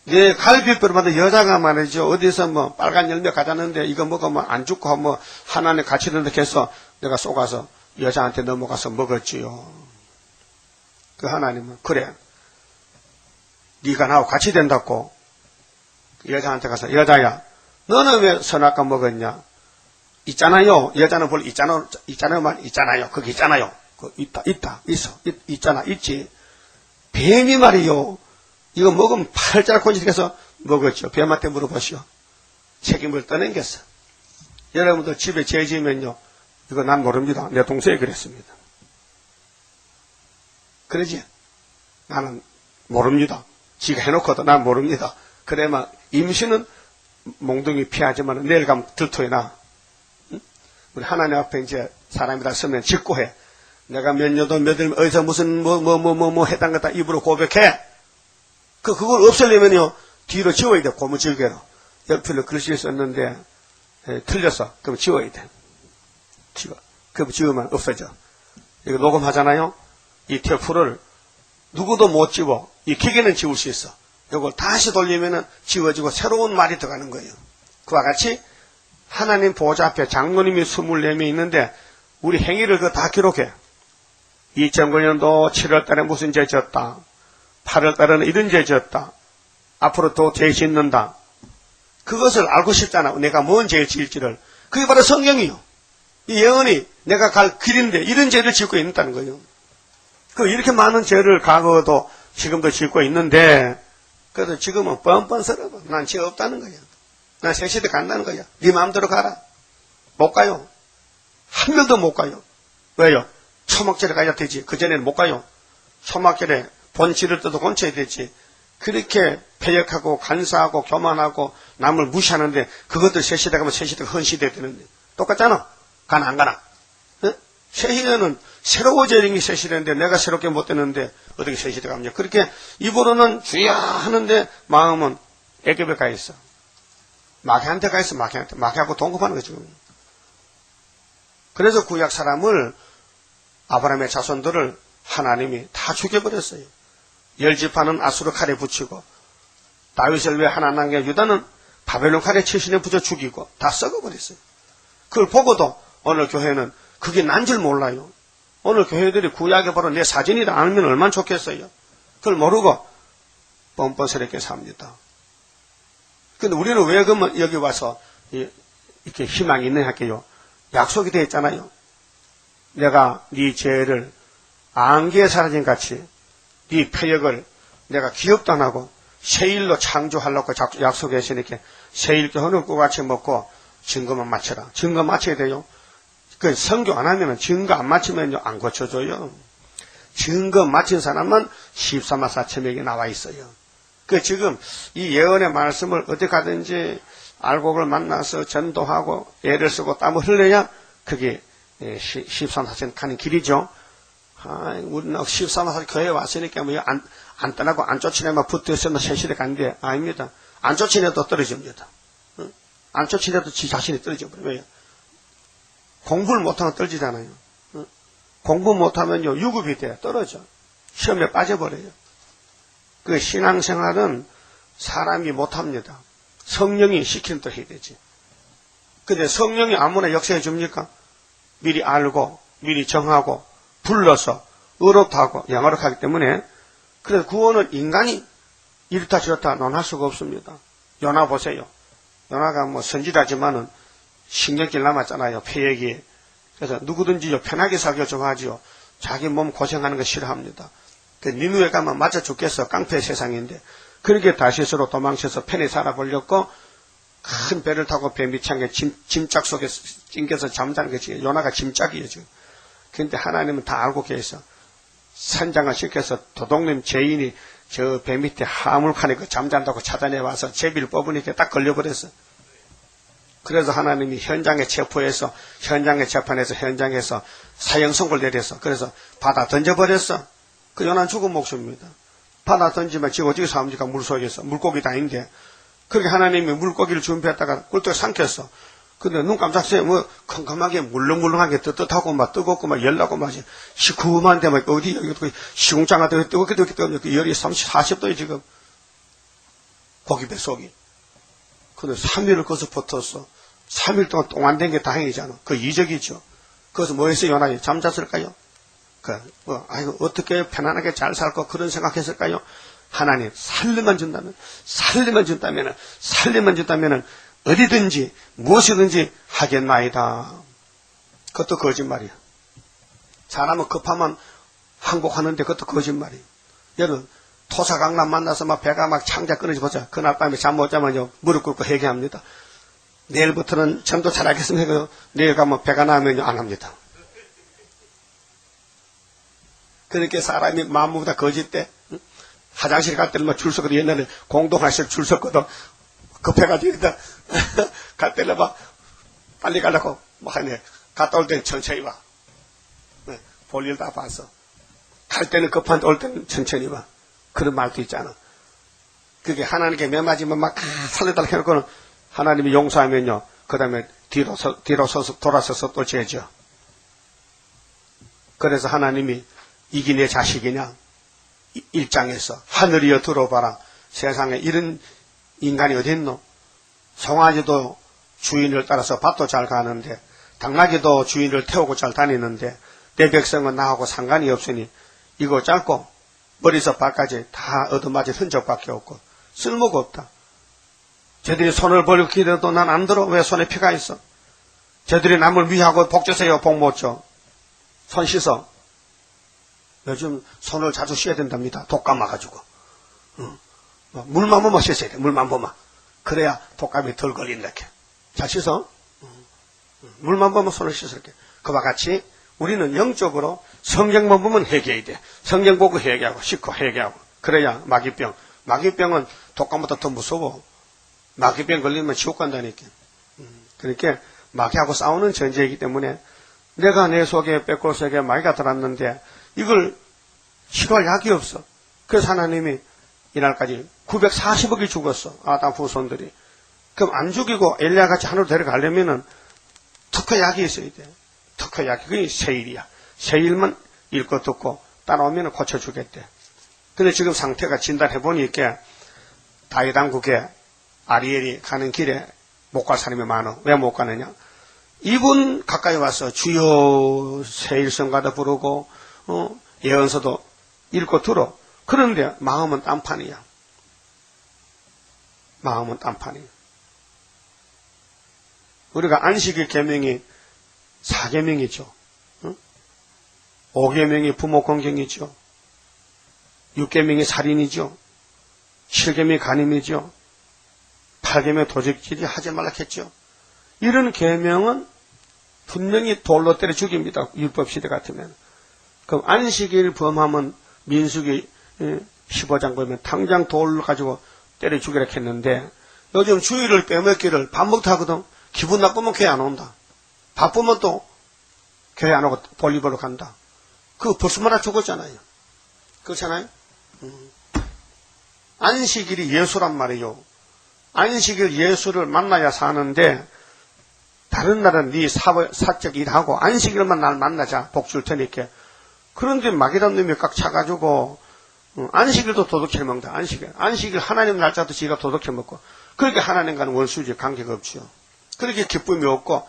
내 갈비뼈를 여자가 말이죠. 어디서 뭐 빨간 열매 가졌는데 이거 먹으면 안 죽고 뭐 하나님 같이 된다 해서 내가 쏘가서 여자한테 넘어가서 먹었지요. 그 하나님은 그래. 네가 나하고 같이 된다고. 여자한테 가서 여자야 너는 왜 선악과 먹었냐. 있잖아요. 여자는 볼 있잖아요. 거기 있잖아요. 그 있잖아. 있지. 뱀이 말이요. 이거 먹으면 팔자락 곤질해서 먹었죠. 뱀한테 물어보시오. 책임을 떠넘겼어. 여러분들 집에 죄 지으면요. 이거 난 모릅니다. 내 동생이 그랬습니다. 그러지? 나는 모릅니다. 지가 해놓고도 난 모릅니다. 그래만 임신은 몽둥이 피하지만 내일 가면 들토해나. 응? 우리 하나님 앞에 이제 사람이 다 서면 직고해. 내가 몇 년도 몇일 어디서 무슨 해당 것다 입으로 고백해. 그걸 없애려면요 뒤로 지워야 돼. 고무줄개로. 옆으로 글씨를 썼는데 틀렸어. 그럼 지워야 돼. 그럼 지우면 없어져. 이거 녹음하잖아요. 이 테이프를 누구도 못 지워. 이 기계는 지울 수 있어. 이걸 다시 돌리면은 지워지고 새로운 말이 들어가는 거예요. 그와 같이 하나님 보좌 앞에 장로님이 24명 있는데 우리 행위를 그거 다 기록해. 2009년도 7월 달에 무슨 죄 지었다. 8월 달에는 이런 죄 지었다. 앞으로 또 죄 짓는다. 그것을 알고 싶잖아. 내가 뭔 죄를 지을지를. 그게 바로 성경이요. 이 예언이 내가 갈 길인데 이런 죄를 짓고 있다는 거예요. 이렇게 많은 죄를 과거도 지금도 짓고 있는데 그래도 지금은 뻔뻔스러워. 난 죄 없다는 거야. 난 새 시대 간다는 거야. 네 마음대로 가라. 못 가요. 한 명도 못 가요. 왜요? 초막절에 가야 되지. 그전에는 못 가요. 초막절에 본질을 뜯어 곤쳐야 되지. 그렇게 패역하고 간사하고 교만하고 남을 무시하는데 그것들 새 시대 가면 새 시대가 헌시대 되는데 똑같잖아. 가나 안 가나. 어? 새 시대는 새로워지는 게 새 시대인데 내가 새롭게 못 되는데 어떻게 새 시대가 갑니까? 그렇게 입으로는 주야 하는데 마음은 애굽에 가 있어. 마귀한테 가 있어. 마귀하고 동급하는 거죠. 그래서 구약 사람을 아브라함의 자손들을 하나님이 다 죽여버렸어요. 10지파는 아수르 칼에 붙이고 다윗을 왜 하나 남겨 유다는 바벨론 칼에 70년 붙여 죽이고 다 썩어버렸어요. 그걸 보고도 오늘 교회는 그게 난 줄 몰라요. 오늘 교회들이 구약에 바로 내 사진이다 알면 얼마나 좋겠어요. 그걸 모르고 뻔뻔스럽게 삽니다. 근데 우리는 왜 그러면 여기 와서 이렇게 희망이 있는 할게요. 약속이 되어 있잖아요. 내가 네 죄를 안개에 사라진 같이 네 패역을 내가 기억도 안 하고 새일로 창조하려고 약속했으니까 새일께 흐느고 같이 먹고 증거만 맞춰라. 증거 맞춰야 돼요. 그 선교 안 하면은 증거 안 맞추면요 안 고쳐줘요. 증거 맞힌 사람만 14만 4천명이 나와 있어요. 그 지금 이 예언의 말씀을 어떻게 하든지 알고 그걸 만나서 전도하고 애를 쓰고 땀을 흘려야 그게 14만 4천 가는 길이죠. 우리는 14만 4천 교회에 왔으니까 뭐 안 떠나고 안 쫓아내면 붙어 있으면 새 시대 가는데 아닙니다. 안 쫓아내도 떨어집니다. 안 쫓아내도 지 자신이 떨어져 버려요. 왜요? 공부를 못하면 떨어지잖아요. 공부 못하면요 유급이 돼 떨어져. 시험에 빠져버려요. 그 신앙생활은 사람이 못합니다. 성령이 시키는 대로 해야 되지. 근데 성령이 아무나 역사해 줍니까? 미리 알고 미리 정하고 불러서 의롭다고 영화롭하기 때문에 그래서 구원은 인간이 이렇다 저렇다 논할 수가 없습니다. 요나 보세요. 요나가 뭐 선지자지만은 신경질 남았잖아요. 폐역이. 그래서 누구든지 편하게 살기가 좋아하지요. 자기 몸 고생하는 거 싫어합니다. 그 니누에 가면 맞아 죽겠어. 깡패 세상인데. 그렇게 다시스로 도망쳐서 편히 살아보려고 큰 배를 타고 배 밑창에 짐짝 속에 찡겨서 잠자는 거지. 요나가 짐짝이에요 지금. 그런데 하나님은 다 알고 계셔. 선장을 시켜서 도둑님 죄인이 저 배 밑에 하물칸에 그 잠잔다고 찾아내 와서 제비를 뽑으니까 딱 걸려버렸어. 그래서 하나님이 현장에 체포해서 현장에 재판해서 현장에서 사형 선고를 내렸어. 그래서 바다 던져버렸어. 그 요나는 죽은 목숨입니다. 바다 던지면 지금 어떻게 삽니까? 물속에서. 물고기 다닌데. 그렇게 하나님이 물고기를 준비했다가 꿀떡 삼켰어. 근데 눈 깜짝새요. 뭐 컴컴하게 물렁물렁하게 뜨뜻하고 막 뜨겁고 막 열나고 막 시큼한데 막 어디 여기 시궁창한테 뜨겁게 열이 30, 40도에 지금 고기 뱃속이. 근데 3일을 거기서 버텼어. 3일 동안 똥 안 된 게 다행이잖아. 그 이적이죠. 거기서 뭐 했어요? 요나이 잠잤을까요? 아이고 어떻게 편안하게 잘 살고 그런 생각했을까요? 하나님 살림만 준다면 어디든지 무엇이든지 하겠나이다. 그것도 거짓말이야. 사람은 급하면 항복하는데 그것도 거짓말이야. 여러분 토사강남 만나서 막 배가 막 창자 끊어지 보자. 그날 밤에 잠 못 자면요 무릎 꿇고 회개합니다. 내일부터는 전도 잘하겠습니다. 내일 가면 배가 나면요 안 합니다. 그렇게 사람이 마음보다 거짓대. 화장실 갈 때는 막 줄 섰거든. 옛날에 공동화실 줄 섰거든. 급해가지고 갈 때는 막 빨리 가려고 막 하네. 갔다 올 때는 천천히 와. 볼일 다 봤어. 갈 때는 급한데 올 때는 천천히 와. 그런 말도 있잖아. 그게 하나님께 매 맞으면 막 살려달라고 해놓고는 하나님이 용서하면요. 그 다음에 돌아서서 또 죄죠. 그래서 하나님이 이게 내 자식이냐? 1장에서 하늘이여 들어봐라. 세상에 이런 인간이 어딨노? 송아지도 주인을 따라서 밭도 잘 가는데 당나귀도 주인을 태우고 잘 다니는데 내 백성은 나하고 상관이 없으니 이거 짧고 머리서 발까지 다 얻어맞은 흔적밖에 없고 쓸모가 없다. 쟤들이 손을 벌리고 기대도 난 안 들어. 왜 손에 피가 있어? 쟤들이 남을 위하고 복 주세요. 복 못 줘. 손 씻어. 요즘 손을 자주 씻어야 된답니다. 독 감아가지고. 물만 보면 씻어야 돼. 물만 보면. 그래야 독감이 덜 걸린다. 잘 씻어. 물만 보면 손을 씻을게. 그와 같이 우리는 영적으로 성경만 보면 회개해야 돼. 성경 보고 회개하고 씻고 회개하고. 그래야 마귀병. 마귀병은 독감보다 더 무서워. 마귀병 걸리면 지옥 간다니까. 그러니까 마귀하고 싸우는 전쟁이기 때문에 내가 내 속에 뺏고 속에 마귀가 들어왔는데 이걸 치료할 약이 없어. 그래서 하나님이 이날까지 940억이 죽었어. 아담 후손들이. 그럼 안 죽이고 엘리야같이 하늘로 데려가려면은 특허 약이 있어야 돼. 특허 약이. 그게 세일이야. 세일만 읽고 듣고 따라오면 고쳐주겠대. 근데 지금 상태가 진단해보니까 다윗 왕국에 아리엘이 가는 길에 못 갈 사람이 많아. 왜 못 가느냐? 이분 가까이 와서 주여 세일성가도 부르고 예언서도 읽고 들어. 그런데 마음은 딴판이야. 마음은 딴판이야. 우리가 안식일 계명이 4계명이죠. 5계명이 부모 공경이죠. 6계명이 살인이죠. 7계명이 간음이죠. 8계명 도적질이 하지 말라 했죠. 이런 계명은 분명히 돌로 때려 죽입니다. 율법시대 같으면. 그럼 안식일 범하면 민수기 15장 보면 당장 돌 가지고 때려 죽이라 했는데 요즘 주일을 빼먹기를 밥 먹다 하거든. 기분 나쁘면 교회 안 온다. 바쁘면 또 교회 안 오고 볼리보러 간다. 그거 벌써 하나 죽었잖아요. 그렇잖아요. 안식일이 예수란 말이에요. 안식일 예수를 만나야 사는데 다른 날은 네 사적 일하고 안식일만 날 만나자 복 줄 테니까. 그런데 마귀란 놈이 꽉 차가지고 안식일도 도둑질 먹는다. 안식일 하나님 날짜도 지가 도둑질 먹고 그렇게 하나님과는 원수지 관계가 없죠. 그렇게 기쁨이 없고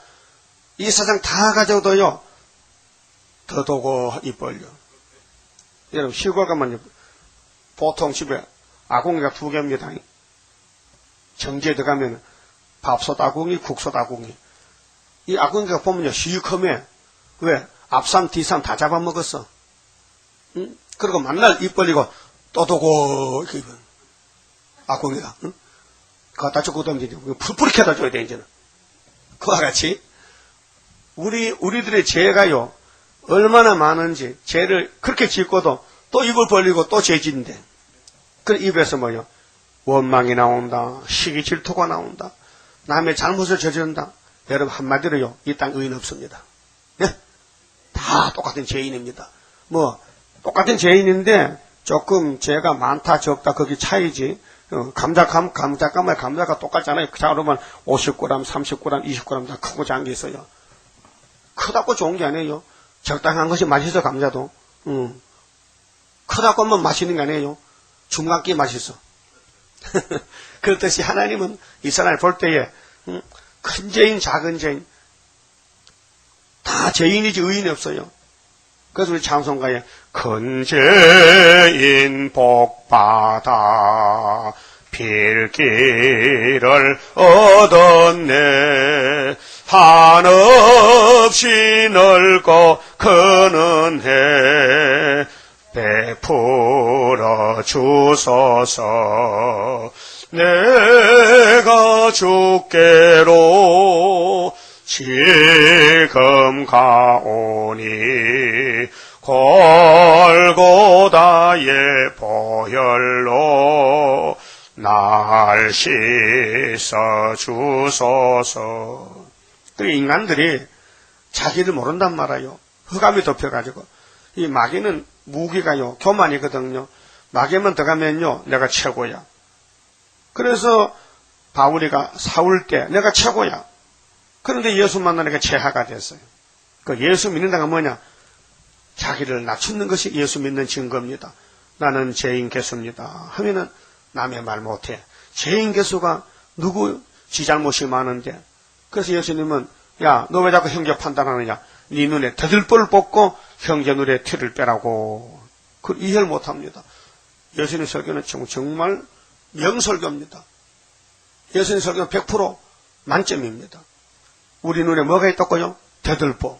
이 세상 다 가져도요 더 도고 입 벌려. 여러분 시골 가면 보통 집에 아궁이가 2개입니다. 정지에 들어가면 밥솥 아궁이, 국솥 아궁이. 이 아궁이가 보면요 시커매. 왜? 앞삼 뒤삼 다 잡아먹었어. 응? 그리고 만날 입 벌리고 또 도고 아궁이가. 응? 갖다 주고 던지지. 풀풀이 켜다 줘야 돼 이제는. 그와 같이 우리들의 죄가요 얼마나 많은지 죄를 그렇게 짓고도 또 입을 벌리고 또 죄 짓는데 그 입에서 뭐요? 원망이 나온다. 시기 질투가 나온다. 남의 잘못을 저지른다. 여러분 한마디로요 이 땅 의인 없습니다. 예? 다 똑같은 죄인입니다. 뭐 똑같은 죄인인데 조금 죄가 많다 적다 거기 차이지. 감자가 똑같잖아요. 자 그러면 50g, 30g, 20g 다 크고 작은 게 있어요. 크다고 좋은 게 아니에요. 적당한 것이 맛있어 감자도. 크다고만 맛있는 게 아니에요. 중간게 맛있어. 그렇듯이 하나님은 이 사람을 볼 때에 큰 죄인 작은 죄인 다 죄인이지 의인이 없어요. 그래서 우리 찬송가에 큰 죄인 복받아 필기를 얻었네. 한없이 넓고 큰 은혜 베풀어 주소서. 내가 주께로 지금 가오니 골고다의 보혈로 날 씻어 주소서. 그 인간들이 자기를 모른단 말이에요. 흑암이 덮여가지고. 이 마귀는 무기가요 교만이거든요. 마귀만 들어가면요 내가 최고야. 그래서 바울이가 사울 때 내가 최고야. 그런데 예수 만나니까 최하가 됐어요. 그 예수 믿는다가 뭐냐? 자기를 낮추는 것이 예수 믿는 증거입니다. 나는 죄인 개수입니다 하면은 남의 말 못해. 죄인 개수가 누구 지 잘못이 많은데. 그래서 예수님은 야, 너 왜 자꾸 형제 판단하느냐? 네 눈에 더들보를 뽑고 형제 눈에 티를 빼라고. 그걸 이해를 못합니다. 예수님 설교는 정말 명설교입니다. 예수님 설교는 100% 만점입니다. 우리 눈에 뭐가 있다고요? 대들보.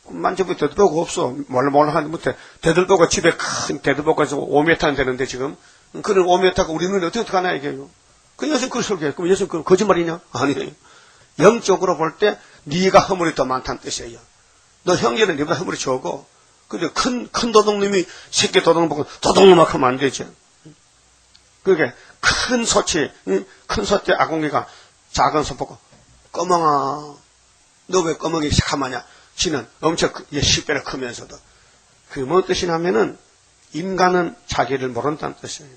만점이 대들보가 없어. 몰라 하는데 못해. 대들보가 집에 큰 대들보가 5m는 되는데 지금. 그런 5m가 우리 눈에 어떻게 가나 이게요. 그 예수님 그걸 설교해. 그럼 예수님 그건 거짓말이냐? 아니에요. 영적으로 볼 때 네가 허물이 더 많다는 뜻이에요. 너 형제는 네보다 허물이 적어. 근데 큰 도둑님이 새끼 도둑 보고 도둑놈만 하면 안 되지. 그게 큰 소치, 큰 소치 아궁이가 작은 소 보고 꺼멍아, 너 왜 꺼멍이 시커하냐? 지는 엄청 10배나 크면서도. 그게 뭔 뜻이냐면은 인간은 자기를 모른다는 뜻이에요.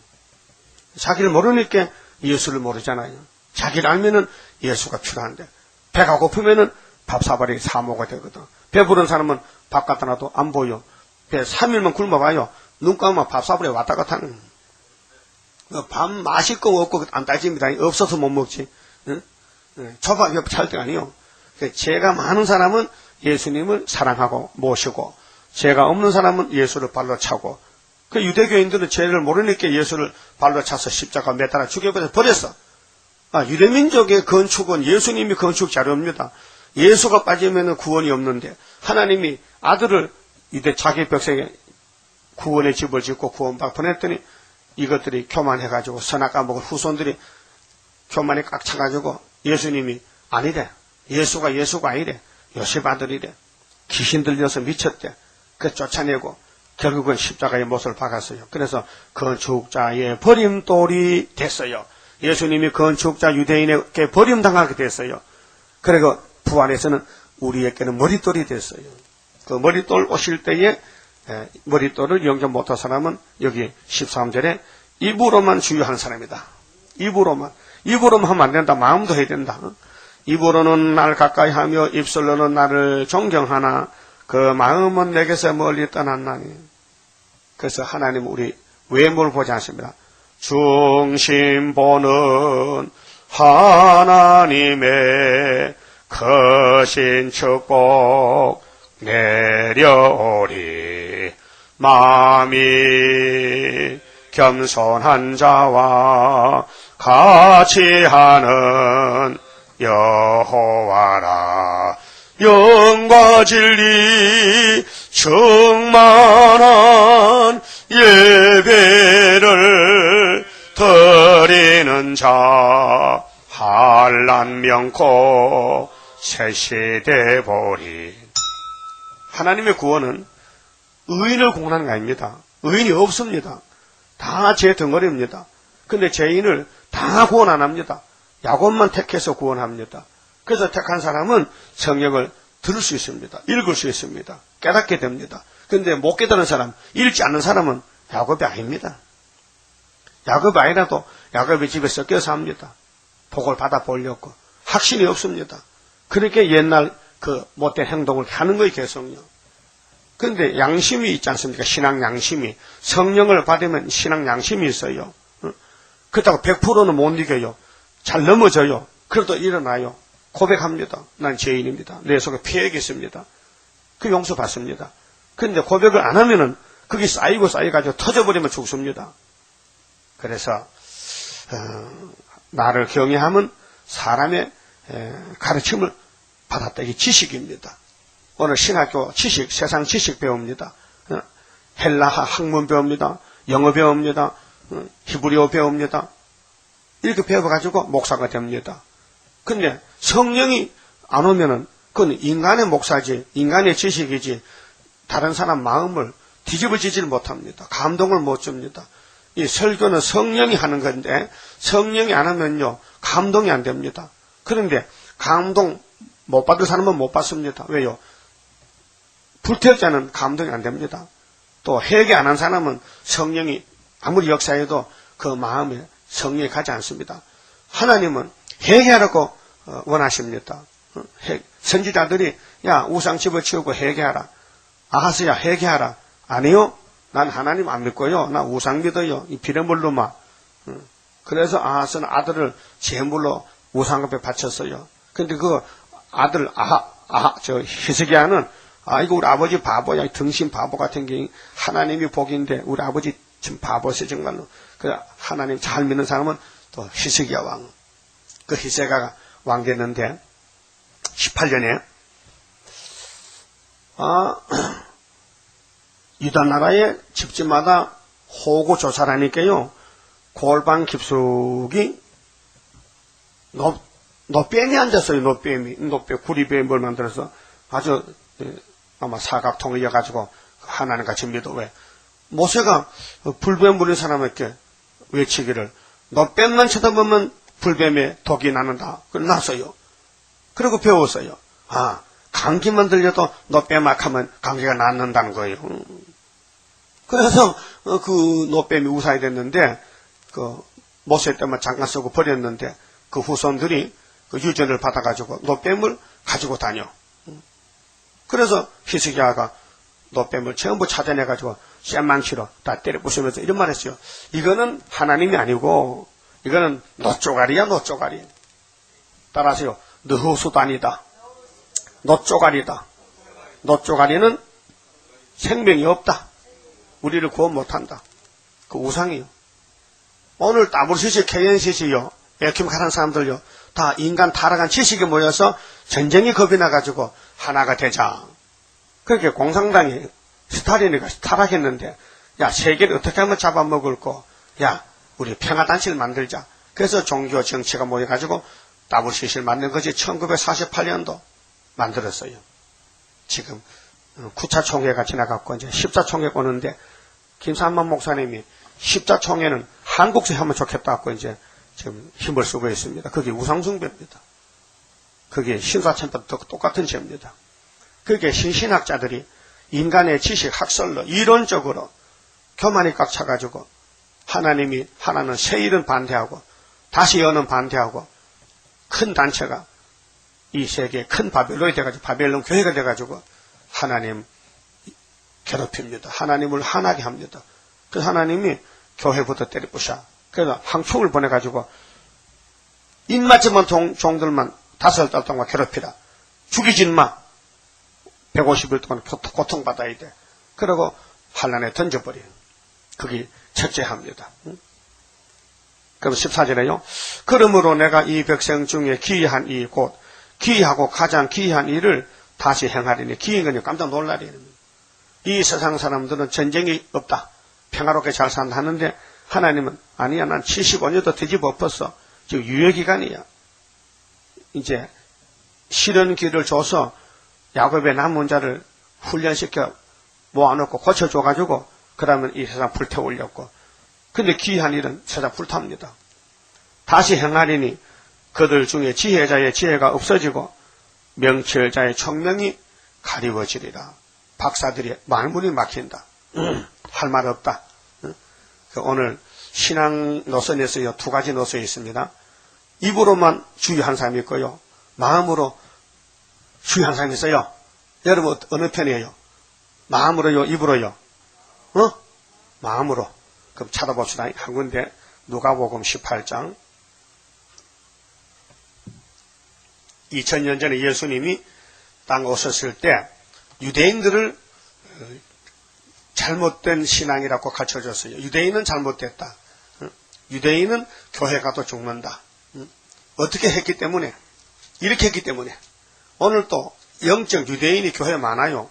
자기를 모르니까 예수를 모르잖아요. 자기를 알면은 예수가 필요한데 배가 고프면은 밥 사발이 사모가 되거든. 배부른 사람은 밥 갖다 놔도 안 보여. 배 3일만 굶어봐요. 눈 감으면 밥 사발이 왔다 갔다 하는. 밥 맛있고 없고 안 따집니다. 없어서 못 먹지. 응? 초밥 옆에 찰 때가 아니요. 죄가 많은 사람은 예수님을 사랑하고 모시고, 죄가 없는 사람은 예수를 발로 차고, 그 유대교인들은 죄를 모르니까 예수를 발로 차서 십자가 매달아 죽여버렸어. 유대민족의 건축은 예수님이 건축 자료입니다. 예수가 빠지면 구원이 없는데 하나님이 아들을 유대 자기 백성에 구원의 집을 짓고 구원받고 보냈더니 이것들이 교만해가지고 선악 까먹은 후손들이 교만에 꽉 차가지고 예수님이 아니래. 예수가 아니래. 요셉 아들이래. 귀신 들려서 미쳤대. 그래서 쫓아내고 결국은 십자가의 못을 박았어요. 그래서 건축자의 버림돌이 됐어요. 예수님이 건축자 유대인에게 버림당하게 됐어요. 그리고 부활에서는 우리에게는 머릿돌이 됐어요. 그 머릿돌 오실 때에 머릿돌을 영접 못한 사람은 여기 13절에 입으로만 주유한 사람이다. 입으로만 하면 안 된다. 마음도 해야 된다. 입으로는 날 가까이 하며 입술로는 나를 존경하나 그 마음은 내게서 멀리 떠났나니. 그래서 하나님 우리 외모를 보지 않습니다. 중심 보는 하나님의 거신 축복 내려오리. 마음이 겸손한 자와 같이 하는 여호와라. 영과 진리 충만한 예배를 드리는 자 한란 명코 세시대 보리. 하나님의 구원은 의인을 구원하는 게 아닙니다. 의인이 없습니다. 다 제 덩어리입니다. 근데 죄인을 다 구원 안 합니다. 야곱만 택해서 구원합니다. 그래서 택한 사람은 성경을 들을 수 있습니다. 읽을 수 있습니다. 깨닫게 됩니다. 근데 못 깨닫는 사람, 읽지 않는 사람은 야곱이 아닙니다. 야곱이 아니라도 야곱의 집에 섞여서 합니다. 복을 받아보려고. 확신이 없습니다. 그렇게 옛날 그 못된 행동을 하는 거예요, 계속요. 그런데 양심이 있지 않습니까? 신앙 양심이. 성령을 받으면 신앙 양심이 있어요. 그렇다고 100%는 못 이겨요. 잘 넘어져요. 그래도 일어나요. 고백합니다. 난 죄인입니다. 내 속에 피해가 있습니다. 그 용서받습니다. 그런데 고백을 안 하면은 그게 쌓여가지고 터져버리면 죽습니다. 그래서 나를 경외하면 사람의 가르침을 받았다. 이게 지식입니다. 오늘 신학교 지식, 세상 지식 배웁니다. 헬라하 학문 배웁니다. 영어 배웁니다. 히브리어 배웁니다. 이렇게 배워가지고 목사가 됩니다. 근데 성령이 안 오면은 그건 인간의 목사지, 인간의 지식이지, 다른 사람 마음을 뒤집어지질 못합니다. 감동을 못 줍니다. 이 설교는 성령이 하는 건데, 성령이 안 하면요, 감동이 안 됩니다. 그런데 감동 못 받을 사람은 못 받습니다. 왜요? 불태울자는 감동이 안 됩니다. 또 회개 안 한 사람은 성령이 아무리 역사해도 그 마음에 성령이 가지 않습니다. 하나님은 회개하라고 원하십니다. 선지자들이 야 우상 집어치우고 회개하라. 아하스야 회개하라. 아니요. 난 하나님 안 믿고요. 나 우상 믿어요. 이 비례물로만. 그래서 아하스는 아들을 제물로 우상 앞에 바쳤어요. 근데 그 아들 히스기야는 이거 우리 아버지 바보야. 등신 바보 같은 게 하나님이 복인데 우리 아버지 지금 바보세요 정말로. 그 하나님 잘 믿는 사람은 또 히스기야 왕. 그 히스기야가 왕 됐는데 18년에 유다 나라의 집집마다 호구 조사를 하니까요. 골방 깊숙이 노뱀이 앉았어요. 노뱀이 구리뱀 뭘 만들어서 아주 아마 사각통이어가지고 하나님 같이 믿어. 왜 모세가 불뱀 부린 사람에게 외치기를 노뱀만 쳐다보면 불뱀에 독이 나는다. 끝났어요. 그리고 배웠어요. 감기만 들려도 노뱀 악하면 감기가 낫는다는 거예요. 그래서 그 노뱀이 우사이 됐는데 그 모세 때만 잠깐 쓰고 버렸는데 그 후손들이 그 유전을 받아가지고 노뱀을 가지고 다녀. 그래서 히스기야가 노뱀을 전부 찾아내가지고 쇠망치로 다 때려 부수면서 이런 말 했어요. 이거는 하나님이 아니고 이거는 노쪼가리야 노쪼가리. 따라하세요. 느후수도 아니다. 노쪼가리다. 노쪼가리는 생명이 없다. 우리를 구원 못한다. 그 우상이요. 오늘 따블시시 KNCC요. 에큐메카는 사람들요. 다 인간 타락한 지식이 모여서 전쟁이 겁이 나가지고 하나가 되자. 그렇게 공산당이 스탈린이가 타락했는데 야 세계를 어떻게 하면 잡아먹을고 야 우리 평화단체를 만들자. 그래서 종교 정치가 모여가지고 WCC를 만든 것이 1948년도 만들었어요. 지금 9차 총회가 지나갔고 이제 10차 총회 오는데 김삼만 목사님이 10차 총회는 한국에서 하면 좋겠다고 이제 지금 힘을 쓰고 있습니다. 그게 우상숭배입니다. 그게 신사천법 똑같은 죄입니다. 그게 신신학자들이 인간의 지식 학설로 이론적으로 교만이 꽉 차가지고 하나님이 하나는 새 일은 반대하고 다시 여는 반대하고 큰 단체가 이 세계에 큰 바벨론이 돼가지고 바벨론 교회가 돼가지고 하나님 괴롭힙니다. 하나님을 화나게 합니다. 그래서 하나님이 교회부터 때려부셔. 그래서 항충을 보내가지고 입맞춤한 종들만 5달 동안 괴롭히라. 죽이진 마. 150일 동안 고통받아야 돼. 그리고 환란에 던져버려. 그게 첫째합니다. 그럼 14절에요. 그러므로 내가 이 백성 중에 기이한 이 곧 기이하고 가장 기이한 일을 다시 행하리니 기이한 건 깜짝 놀라리. 이 세상 사람들은 전쟁이 없다. 평화롭게 잘 산다 하는데 하나님은 아니야. 난 75년도 뒤집어 엎었어. 지금 유효기간이야. 이제 실현기를 줘서 야곱의 남은 자를 훈련시켜 모아놓고 고쳐줘가지고 그러면 이 세상 불태우려고. 근데 기이한 일은 세상 불탑니다. 다시 행하리니 그들 중에 지혜자의 지혜가 없어지고 명철자의 총명이 가리워지리라. 박사들이 말문이 막힌다. 할 말 없다. 오늘 신앙 노선에서요 2가지 노선이 있습니다. 입으로만 주의한 사람이 있고요. 마음으로 주의한 사람이 있어요. 여러분 어느 편이에요? 마음으로요? 입으로요? 마음으로. 그럼 찾아봅시다. 한 군데 누가복음 18장 2000년 전에 예수님이 땅 오셨을 때 유대인들을 잘못된 신앙이라고 가르쳐줬어요. 유대인은 잘못됐다. 유대인은 교회 가도 죽는다. 어떻게 했기 때문에? 이렇게 했기 때문에. 오늘 또 영적 유대인이 교회에 많아요.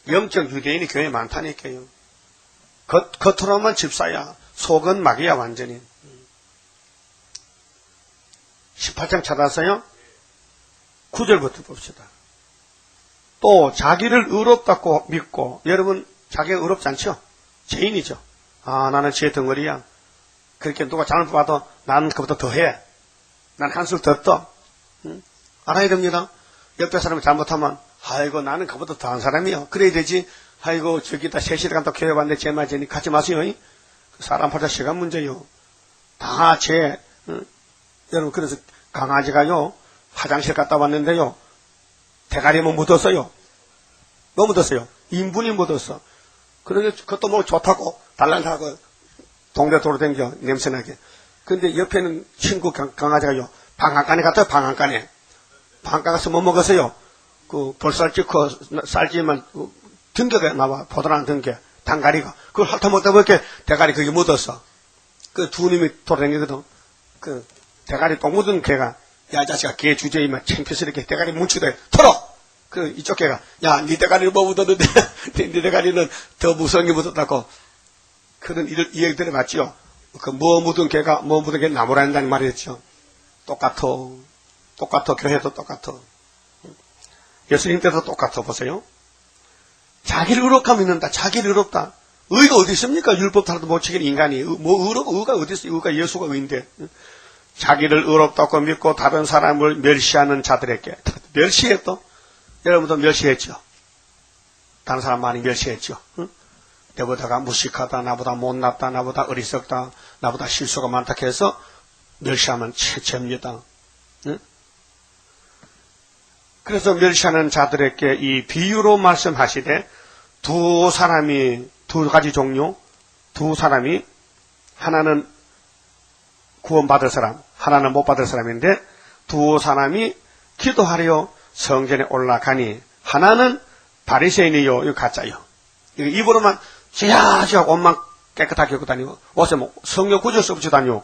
영적 유대인이 교회에 많다니까요. 겉으로만 집사야. 속은 막이야 완전히. 18장 찾아서요. 9절부터 봅시다. 또 자기를 의롭다고 믿고, 여러분 자기가 의롭지 않죠? 죄인이죠. 나는 죄 덩어리야. 그렇게 누가 잘못 봐도 나는 그보다 더해. 난 한술 더 떠. 알아야 됩니다. 옆에 사람이 잘못하면 아이고 나는 그보다 더한 사람이요. 그래야 되지. 아이고 저기다 3시간 간다 교회 왔는데 죄 맞으니 가지 마세요. 사람 팔자 시간 문제요. 다 죄 여러분, 그래서 강아지가요, 화장실 갔다 왔는데요, 대가리만 묻었어요. 뭐 묻었어요? 인분이 묻었어. 그러게 그것도 뭐 좋다고 달랑하고 동네 돌아다녀 냄새나게. 근데 옆에는 친구 강아지가요, 방앗간에 갔다 방앗간에. 방앗간 가서 뭐 먹었어요? 그 볼살 찍고 쌀찌만 등겨가 나와. 포도랑 등겨. 단가리가. 그걸 핥아먹다 보니까 대가리 그게 묻었어. 그 두 놈이 돌아다니거든. 그 대가리 똥 묻은 개가, 야, 이 자식아, 개 주제이만 창피스럽게 대가리 뭉치다 털어! 그 이쪽 개가, 야, 니 대가리를 뭐 묻었는데, 니 대가리는 더 무서운 게 묻었다고. 그런 이 얘기 들어봤죠? 그 뭐 묻은 개가, 뭐 묻은 개 나무라는다는 말이었죠. 똑같아. 교회도 똑같아. 예수님 때도 똑같아. 보세요. 자기를 의롭게 믿는다. 자기를 의롭다. 의가 어디 있습니까? 율법 따라도 못 지키는 인간이. 의가 어디 있어요? 의가 예수가 의인데. 자기를 의롭다고 믿고 다른 사람을 멸시하는 자들에게. 멸시했또? 여러분도 멸시했죠? 다른 사람 많이 멸시했죠? 응? 내보다가 무식하다, 나보다 못났다, 나보다 어리석다, 나보다 실수가 많다 해서 멸시하면 최초입니다. 응? 그래서 멸시하는 자들에게 이 비유로 말씀하시되 두 가지 종류, 두 사람이 하나는 구원받을 사람, 하나는 못 받을 사람인데 두 사람이 기도하려 성전에 올라가니 하나는 바리새인이요, 이거 가짜요. 이거 입으로만 지야지야 옷만 깨끗하게 입고 다니고 옷에 뭐 성령 구절 써붙여 다니고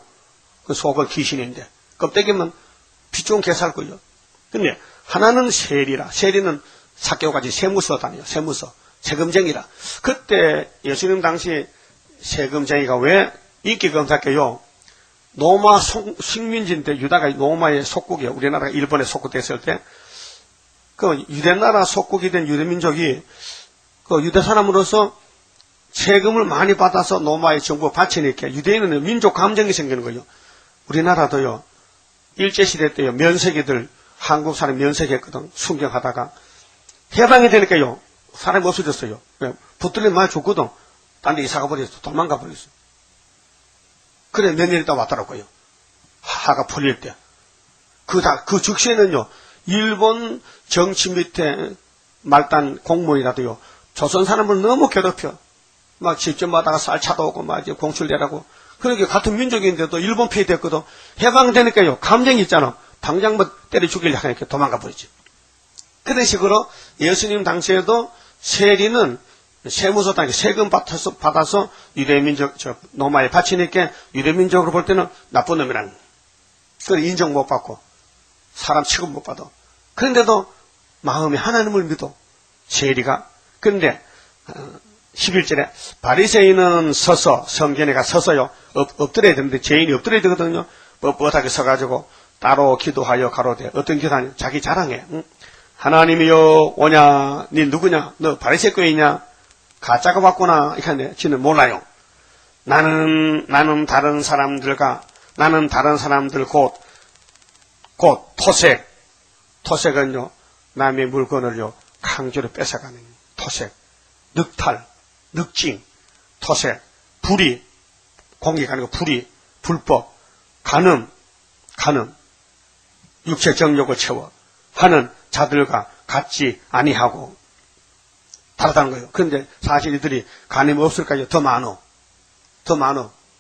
그 속은 귀신인데 껍데기면 피 좋은 개살고요. 근데 하나는 세리라. 세리는 사개오같이 세무서 다녀요. 세무서. 세금쟁이라. 그때 예수님 당시 세금쟁이가 왜 인기 검사께요? 로마 식민지인데 유다가 로마의 속국이에요. 우리나라가 일본에 속국됐을 때 그 유대나라 속국이 된 유대민족이 그 유대 사람으로서 세금을 많이 받아서 로마의 정부에 바치니까 유대인은 민족 감정이 생기는 거예요. 우리나라도요. 일제시대 때요. 면세기들 한국 사람 면세기했거든. 순경하다가 해방이 되니까요. 사람이 없어졌어요. 붙들림 많이 줬거든. 딴 데 이사가 버렸어. 도망가 버렸어. 그래 몇 년 있다 왔더라고요. 하가 풀릴 때. 그 즉시에는요. 일본 정치 밑에 말단 공무원이라도요. 조선 사람을 너무 괴롭혀. 막 집집마다가 쌀 차도 오고 막 이제 공출되라고. 그러니까 같은 민족인데도 일본 폐위됐거든. 해방되니까요. 감정이 있잖아. 당장 뭐 때려 죽이려 하니까 도망가 버리지. 그런 식으로 예수님 당시에도 세리는 세무서 당시 세금 받아서 유대민족, 로마에 바치니까 유대민족으로 볼 때는 나쁜 놈이라는 거예요. 그걸 인정 못 받고 사람 취급 못 받아. 그런데도 마음이 하나님을 믿어. 세리가. 그런데 11절에 바리새인은 서서 성전에 가 서서요. 엎드려야 되는데 죄인이 엎드려야 되거든요. 뻣뻣하게 서가지고 따로 기도하여 가로되 어떤 기도하냐? 자기 자랑해. 응? 하나님이여 오냐? 니 누구냐? 너 바리새교이냐? 가짜가 왔구나. 이렇게 하는데 지는 몰라요. 나는 다른 사람들 곧 토색은요 남의 물건을요 강제로 뺏어가는 토색, 늑탈, 늑징, 토색, 불의, 공개가 아니고 불의, 불법, 간음, 육체 정욕을 채워 하는 자들과 같지 아니하고 다르다는 거예요. 그런데 사실 이들이 간음이 없을까요? 더 많어.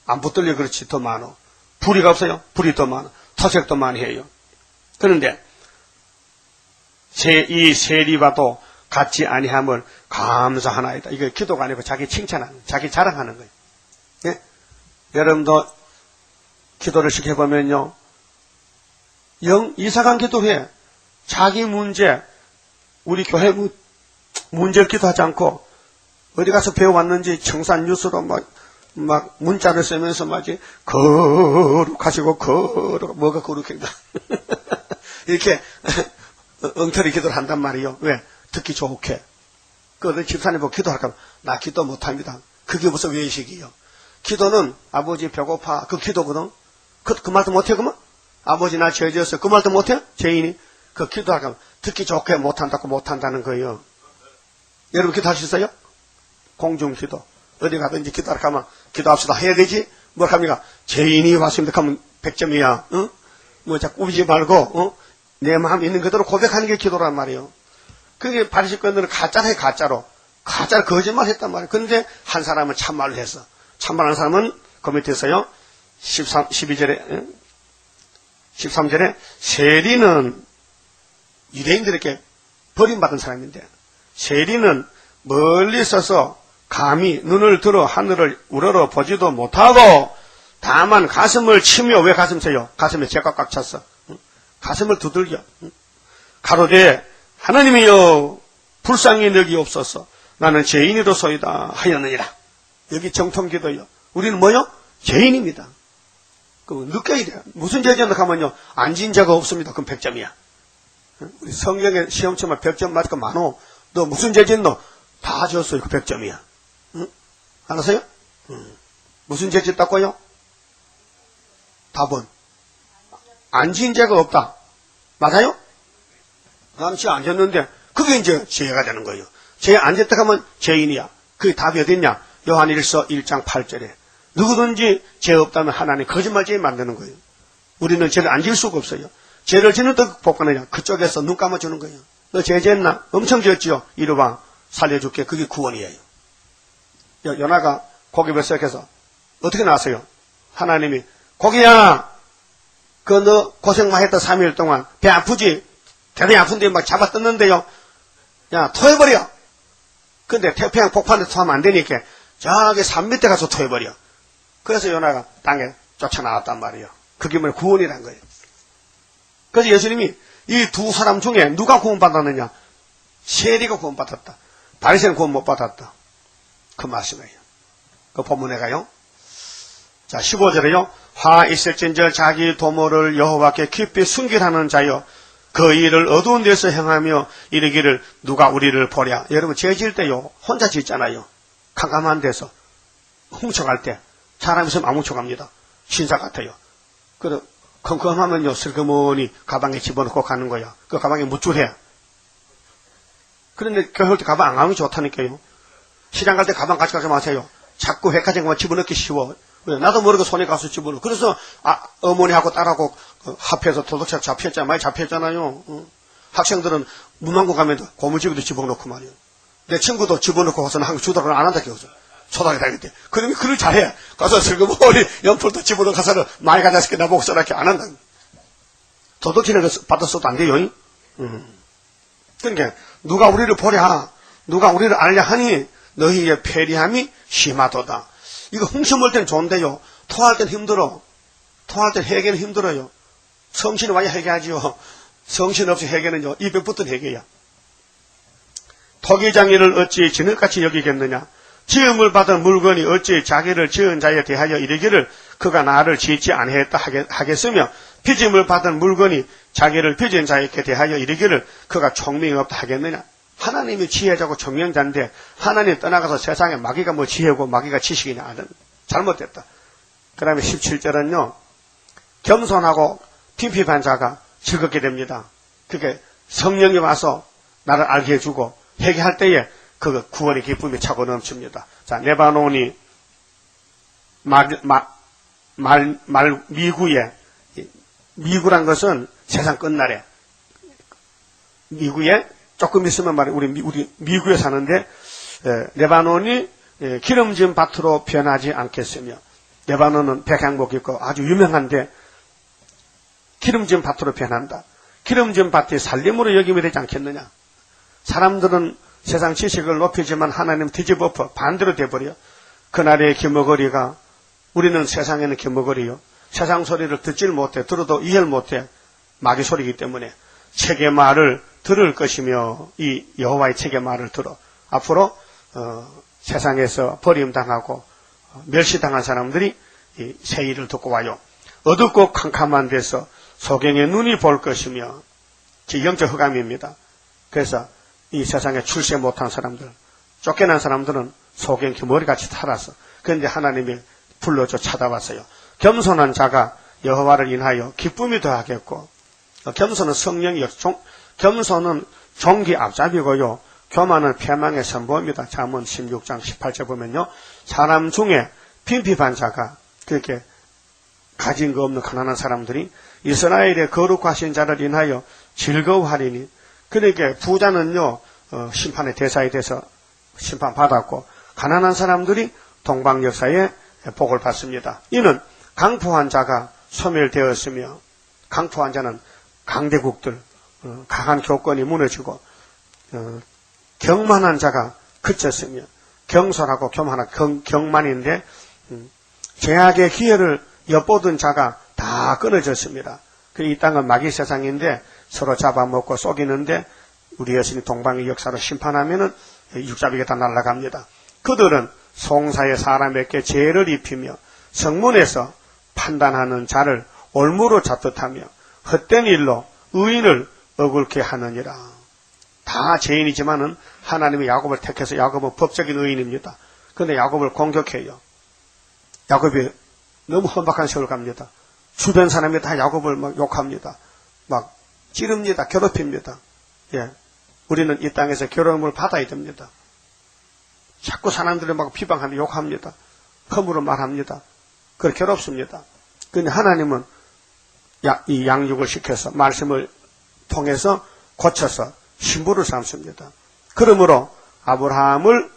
안 붙들려 그렇지 더 많어. 불의가 없어요? 불의 더 많어. 토색도 많이 해요. 그런데 이 세리와도 같지 아니함을 감사하나이다. 이거 기도가 아니고 자기 칭찬하는, 자기 자랑하는 거예요. 예? 여러분도 기도를 시켜보면요. 이상한 기도해. 자기 문제, 우리 교회 문제를 기도하지 않고 어디 가서 배워왔는지 청산 뉴스로 막 문자를 쓰면서 거룩하시고 뭐가 거룩한가 이렇게 엉터리 기도를 한단 말이에요. 왜? 듣기 좋게. 그 집사님 보고 기도할까 나 기도 못합니다. 그게 무슨 외식이요. 기도는 아버지 배고파 그 기도거든. 그 말도 못해 그러면 아버지 나 죄 지었어 그 말도 못해 죄인이 그 기도할까 듣기 좋게 못한다는 거예요. 여러분 기도할 수 있어요? 공중기도 어디 가든지 기도할까 하면 기도합시다 해야 되지. 뭘 합니까? 죄인이 왔습니다 하면 100점이야. 응? 뭐 자꾸 꾸미지 말고 내 마음 있는 그대로 고백하는 게 기도란 말이에요. 그게 바리새인들은 가짜로 해, 가짜로 거짓말 했단 말이에요. 그런데 한 사람은 참말을 했어. 참말하는 사람은 그 밑에서요 13절에 세리는 유대인들에게 버림받은 사람인데, 세리는 멀리 서서 감히 눈을 들어 하늘을 우러러 보지도 못하고 다만 가슴을 치며, 왜 가슴 쳐요? 가슴에 죄가 꽉 찼어. 가슴을 두들겨 가로되 하나님이여 불쌍히 여기옵소서, 나는 죄인이로소이다 하였느니라. 여기 정통기도요. 우리는 뭐요? 죄인입니다. 그 느껴야 돼요. 무슨 죄지었나 하면요, 앉은 자가 없습니다. 그럼 100점이야. 우리 성경에 시험 치면 100점 맞을 거 많어. 너 무슨 죄지었노? 다 졌어요. 그 100점이야. 응? 알았어요? 무슨 죄 짓다고요? 답은 앉은 죄가 없다. 맞아요? 난 죄 안 졌는데 그게 이제 죄가 되는 거예요. 죄 안 졌다 하면 죄인이야. 그게 답이 어딨냐? 요한일서 1장 8절에 누구든지 죄 없다면 하나님 거짓말죄에 만드는 거예요. 우리는 죄를 안 지을 수가 없어요. 죄를 짓는 또 복권이냐? 그쪽에서 눈 감아주는 거예요. 너 죄 지었나? 엄청 지었지요? 이리 와 살려줄게. 그게 구원이에요. 연하가 고기 뱃속에서 어떻게 나왔어요? 하나님이 고기야, 그 너 고생 많이 했다 3일 동안 배 아프지? 대단히 아픈데 막 잡아 뜯는데요. 야, 토해버려. 근데 태평양 폭발에 토하면 안 되니까 저기 산 밑에 가서 토해버려. 그래서 연하가 땅에 쫓아나왔단 말이에요. 그게 뭐 구원이란 거예요. 그래서 예수님이 이 두 사람 중에 누가 구원받았느냐? 세리가 구원받았다. 바리새인은 구원 못 받았다. 그 말씀이에요. 그 본문에 가요. 자, 15절에요. 화 있을진저 자기 도모를 여호와께 깊이 숨기라는 자여, 그 일을 어두운 데서 행하며 이르기를 누가 우리를 보랴. 여러분 죄 지을 때요 혼자 짓잖아요. 캄캄한 데서 훔쳐갈 때 사람 있으면 안 훔쳐갑니다. 신사 같아요. 그래 컴컴하면요 슬그머니 가방에 집어넣고 가는 거야. 그 가방에 무줄해. 그런데 겨울 때 가방 안 가는 게 좋다니까요. 시장 갈 때 가방 같이 가지 마세요. 자꾸 백화점만 집어넣기 쉬워. 나도 모르고 손에 가서 집어넣어. 그래서 어머니하고 딸하고 합해서 도둑질 잡혔잖아요. 많이 잡혔잖아요. 학생들은 문방구 가면 고무줄기도 집어넣고 말이에요. 내 친구도 집어넣고 가서는 한국 주도를 안 한다 그러죠. 초등학교 다닐 때. 그러면 그걸 잘해. 가서 슬그머니 연필도 집어넣어 가서는 많이 가져서 나보고 써라게 안 한다. 도둑질을 받았어도 안 돼요. 그러니까 누가 우리를 보랴, 누가 우리를 알려 하니 너희의 패리함이 심하도다. 이거 흥심 올 때는 좋은데요. 토할 땐 힘들어. 토할 땐 회개는 힘들어요. 성신이 와야 회개하지요. 성신 없이 회개는요, 입에 붙은 회개야. 토기장이를 어찌 진흙같이 여기겠느냐? 지음을 받은 물건이 어찌 자기를 지은 자에 대하여 이르기를 그가 나를 짓지 아니했다 하겠으며, 빚음을 받은 물건이 자기를 빚은 자에게 대하여 이르기를 그가 총명이 없다 하겠느냐? 하나님이 지혜자고 총명자인데 하나님 떠나가서 세상에 마귀가 뭐 지혜고 마귀가 지식이냐? 잘못됐다. 그 다음에 17절은요. 겸손하고 핀핍한 자가 즐겁게 됩니다. 그게 성령이 와서 나를 알게 해주고 회개할 때에 그 구원의 기쁨이 차고 넘칩니다. 자, 레바논이 미구에, 미구란 것은 세상 끝날에, 미구에 조금 있으면 말이에요. 우리 미국에 사는데, 레바논이 기름진 밭으로 변하지 않겠으며, 레바논은 백향목이 있고 아주 유명한데, 기름진 밭으로 변한다. 기름진 밭이 살림으로 여기면 되지 않겠느냐. 사람들은 세상 지식을 높이지만 하나님 뒤집어 엎어 반대로 돼버려. 그날의 기머거리가, 우리는 세상에는 기머거리요. 세상 소리를 듣질 못해, 들어도 이해를 못해. 마귀 소리이기 때문에 책의 말을 들을 것이며 이 여호와의 책의 말을 들어. 앞으로 세상에서 버림당하고 멸시당한 사람들이 이 새 일을 듣고 와요. 어둡고 캄캄한 데서 소경의 눈이 볼 것이며, 영적 흑암입니다. 그래서 이 세상에 출세 못한 사람들, 쫓겨난 사람들은 소경이 머리같이 살았어. 그런데 하나님이 불러줘 찾아왔어요. 겸손한 자가 여호와를 인하여 기쁨이 더하겠고, 겸손은 성령이요. 겸손은 종기 앞잡이고요. 교만은 패망의 선보입니다. 잠언 16장 18절 보면요. 사람 중에 핀핍한 자가 그렇게 가진 거 없는 가난한 사람들이 이스라엘의 거룩하신 자를 인하여 즐거워하리니. 그러니까 부자는요 심판의 대상이 돼서 심판받았고 가난한 사람들이 동방 역사에 복을 받습니다. 이는 강포한 자가 소멸되었으며, 강포한 자는 강대국들 강한 교권이 무너지고 경만한 자가 그쳤으며, 경솔하고 교만한 경만인데 죄악의 기회를 엿보던 자가 다 끊어졌습니다. 이 땅은 마귀 세상인데 서로 잡아먹고 속이는데 우리 여신이 동방의 역사로 심판하면은 육잡이가 다 날아갑니다. 그들은 송사의 사람에게 죄를 입히며 성문에서 판단하는 자를 올무로 잡듯하며 헛된 일로 의인을 억울케 하느니라. 다 죄인이지만은 하나님이 야곱을 택해서 야곱은 법적인 의인입니다. 그런데 야곱을 공격해요. 야곱이 너무 험악한 세월 갑니다. 주변 사람이 다 야곱을 막 욕합니다. 막 찌릅니다. 괴롭힙니다. 예. 우리는 이 땅에서 괴로움을 받아야 됩니다. 자꾸 사람들이 막 비방하며 욕합니다. 험으로 말합니다. 그렇게 괴롭습니다. 그런데 하나님은 이 양육을 시켜서 말씀을 통해서 고쳐서 신부를 삼습니다. 그러므로 아브라함을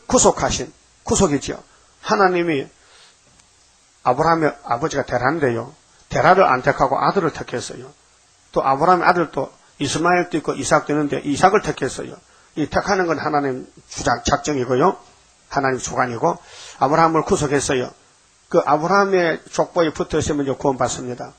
구속이지요. 하나님이 아브라함의 아버지가 데라인데요. 데라를 안 택하고 아들을 택했어요. 또 아브라함의 아들도 이스마엘도 있고 이삭도 있는데 이삭을 택했어요. 이 택하는 건 하나님 작정이고요. 하나님 주관이고 아브라함을 구속했어요. 그 아브라함의 족보에 붙어 있으면 구원받습니다.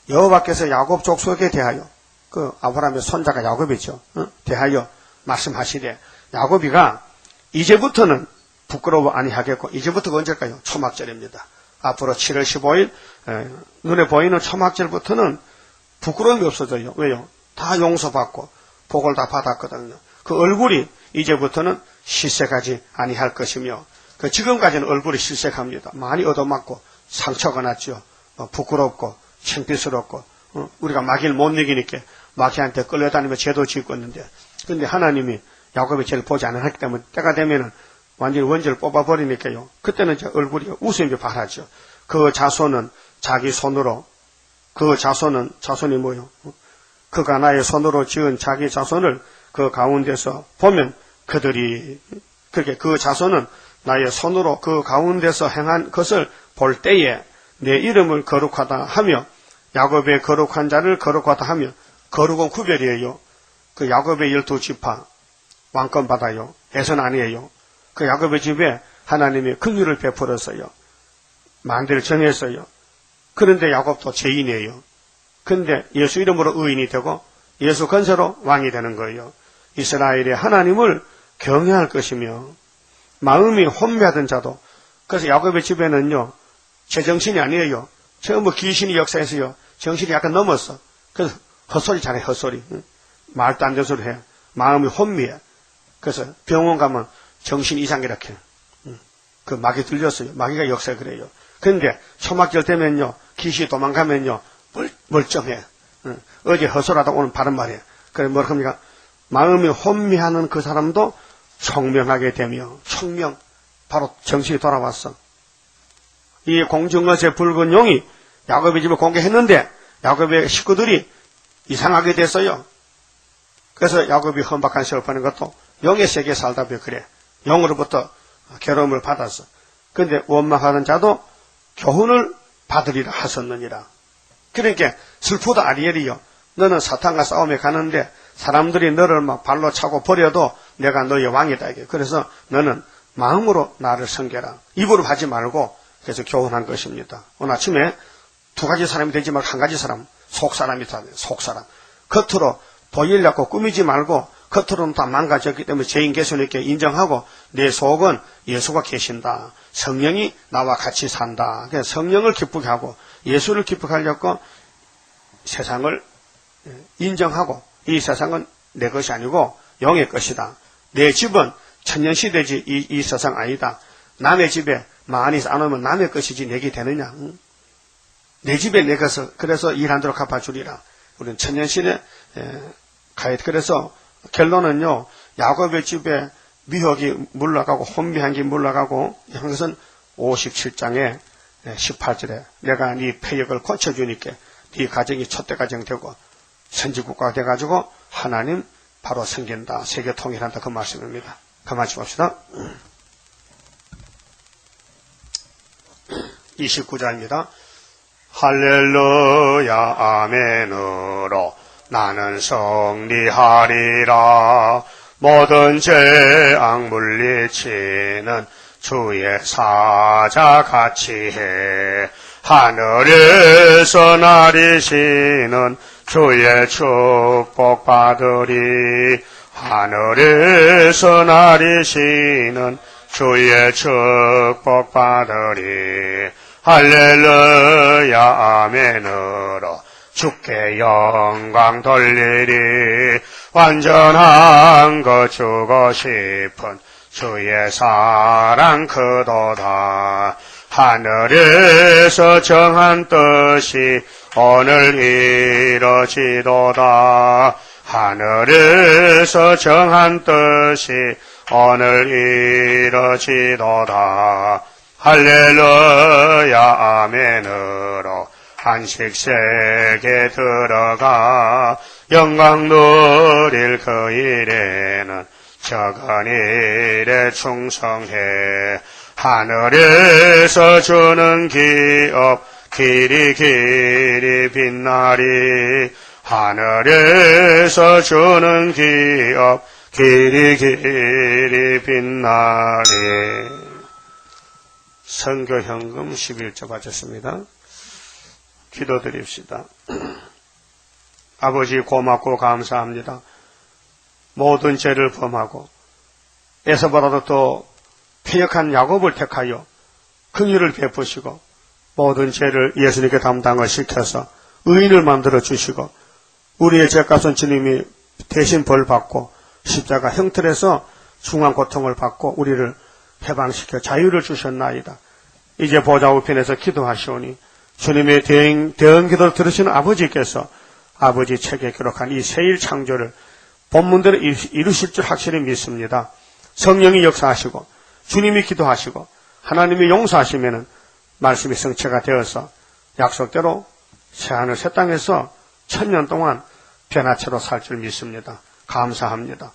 여호와께서 야곱 족속에 대하여 그 아브라함의 손자가 야곱이죠. 대하여 말씀하시되 야곱이가 이제부터는 부끄러워 아니하겠고, 이제부터가 언제일까요? 초막절입니다. 앞으로 7월 15일 눈에 보이는 초막절부터는 부끄러움이 없어져요. 왜요? 다 용서받고 복을 다 받았거든요. 그 얼굴이 이제부터는 실색하지 아니할 것이며, 그 지금까지는 얼굴이 실색합니다. 많이 얻어맞고 상처가 났죠. 부끄럽고 창피스럽고 우리가 마귀를 못 이기니까 마귀한테 끌려다니며 죄도 짓고 있는데, 근데 하나님이 야곱의 죄를 보지 않았기 때문에 때가 되면은 완전히 원죄를 뽑아버리니까요. 그때는 이제 얼굴이 웃음이 바라죠. 그 자손은 자기 손으로, 자손이 뭐요? 그가 나의 손으로 지은 자기 자손을 그 가운데서 보면 그들이, 그렇게 그 자손은 나의 손으로 그 가운데서 행한 것을 볼 때에 내 이름을 거룩하다 하며, 야곱의 거룩한 자를 거룩하다 하며, 거룩은 구별이에요. 그 야곱의 12지파 왕권 받아요. 에선 아니에요. 그 야곱의 집에 하나님이 긍휼을 베풀었어요. 만대를 정했어요. 그런데 야곱도 죄인이에요. 그런데 예수 이름으로 의인이 되고 예수 건세로 왕이 되는 거예요. 이스라엘의 하나님을 경외할 것이며 마음이 혼미하던 자도, 그래서 야곱의 집에는요 제정신이 아니에요. 전부 귀신이 역사해서요 정신이 약간 넘었어. 그래서 헛소리 잘해. 헛소리. 말도 안 되는 소리 해. 마음이 혼미해. 그래서 병원 가면 정신 이상이렇게 그 마귀 들렸어요. 마귀가 역사에 그래요. 그런데 초막절 되면요 귀신이 도망가면요 멀쩡해. 어제 헛소리하다 오늘 바른 말이에요. 그래 뭐라 합니까? 마음이 혼미하는 그 사람도 총명하게 되며, 총명, 바로 정신이 돌아왔어. 이 공중어새 붉은 용이 야곱의 집을 공개했는데 야곱의 식구들이 이상하게 됐어요. 그래서 야곱이 험박한 세월 보낸 것도 영의 세계에 살다 보니 그래. 영으로부터 괴로움을 받았어. 그런데 원망하는 자도 교훈을 받으리라 하셨느니라. 그러니까 슬프다 아리엘이요. 너는 사탄과 싸움에 가는데 사람들이 너를 막 발로 차고 버려도 내가 너의 왕이다. 이게. 그래서 너는 마음으로 나를 섬겨라. 입으로 하지 말고. 그래서 교훈한 것입니다. 오늘 아침에 두 가지 사람이 되지 말고 한 가지 사람, 속사람이 다 속사람. 겉으로 보이려고 꾸미지 말고 겉으로는 다 망가졌기 때문에 죄인 개손 있게 인정하고 내 속은 예수가 계신다. 성령이 나와 같이 산다. 그래서 성령을 기쁘게 하고 예수를 기쁘게 하려고 세상을 인정하고 이 세상은 내 것이 아니고 영의 것이다. 내 집은 천년시대지 이 세상 아니다. 남의 집에 많이 쌓아놓으면 남의 것이지 내게 되느냐. 내 집에 내 것을 그래서 일한대로 갚아주리라. 우리는 천년시대 가야 돼. 그래서 결론은요. 야곱의 집에 미혹이 물러가고 혼미한 게 물러가고 한 것은 57장에 18절에 내가 네 폐역을 고쳐주니까 네 가정이 촛대가정 되고 선지국가가 돼가지고 하나님 바로 생긴다. 세계 통일한다. 그 말씀입니다. 가만히 봅시다. 29절입니다. 할렐루야 아멘으로 나는 승리하리라. 모든 죄악 물리치는 주의 사자같이 해. 하늘에서 나리시는 주의 축복 받으리. 하늘에서 나리시는 주의 축복 받으리. 할렐루야 아멘으로 주께 영광 돌리리. 완전한 것 주고 싶은 주의 사랑 크도다. 하늘에서 정한 뜻이 오늘 이루어지도다. 하늘에서 정한 뜻이 오늘 이루어지도다. 할렐루야 아멘으로 안식세계 들어가 영광 누릴 그 일에는 적은 일에 충성해. 하늘에서 주는 기업 길이 길이 빛나리. 하늘에서 주는 기업 길이 길이 빛나리. 선교현금 11조 바쳤습니다. 기도드립시다. 아버지 고맙고 감사합니다. 모든 죄를 범하고 에서보다도 더 폐역한 야곱을 택하여 긍휼을 베푸시고 모든 죄를 예수님께 담당을 시켜서 의인을 만들어 주시고 우리의 죄값은 주님이 대신 벌 받고 십자가 형틀에서 중한 고통을 받고 우리를 해방시켜 자유를 주셨나이다. 이제 보좌 우편에서 기도하시오니 주님의 대응 기도를 들으시는 아버지께서 아버지 책에 기록한 이 새일 창조를 본문대로 이루실 줄 확실히 믿습니다. 성령이 역사하시고 주님이 기도하시고 하나님이 용서하시면은 말씀이 성취가 되어서 약속대로 새하늘 새 땅에서 1000년 동안 변화체로 살 줄 믿습니다. 감사합니다.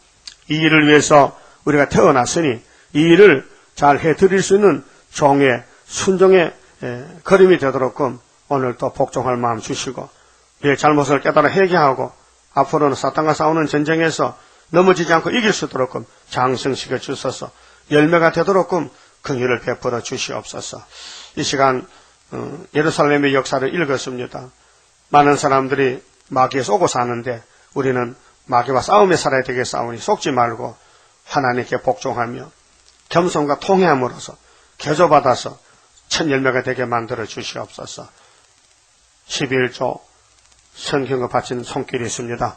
이 일을 위해서 우리가 태어났으니 이 일을 잘 해드릴 수 있는 종의 순종의 걸음이 되도록끔 오늘 또 복종할 마음 주시고 우리의 잘못을 깨달아 회개하고 앞으로는 사탄과 싸우는 전쟁에서 넘어지지 않고 이길 수 있도록끔 장성시켜 주소서. 열매가 되도록끔 긍휼을 베풀어 주시옵소서. 이 시간 예루살렘의 역사를 읽었습니다. 많은 사람들이 마귀에서 오고 사는데 우리는 마귀와 싸움에 살아야 되게 싸우니 속지 말고 하나님께 복종하며 겸손과 통회함으로써 개조받아서 첫 열매가 되게 만들어 주시옵소서. 11조 성경을 바친 손길이 있습니다.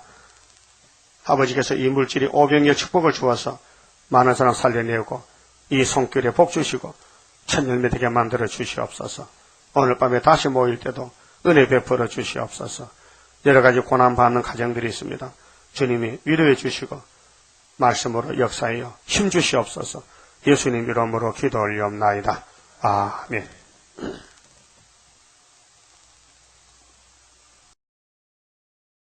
아버지께서 이 물질이 오병이어 축복을 주어서 많은 사람 살려내고 이 손길에 복 주시고 첫 열매 되게 만들어 주시옵소서. 오늘 밤에 다시 모일 때도 은혜 베풀어 주시옵소서. 여러 가지 고난받는 가정들이 있습니다. 주님이 위로해 주시고 말씀으로 역사하여 힘 주시옵소서. 예수님 이름으로 기도 올리옵나이다. 아멘.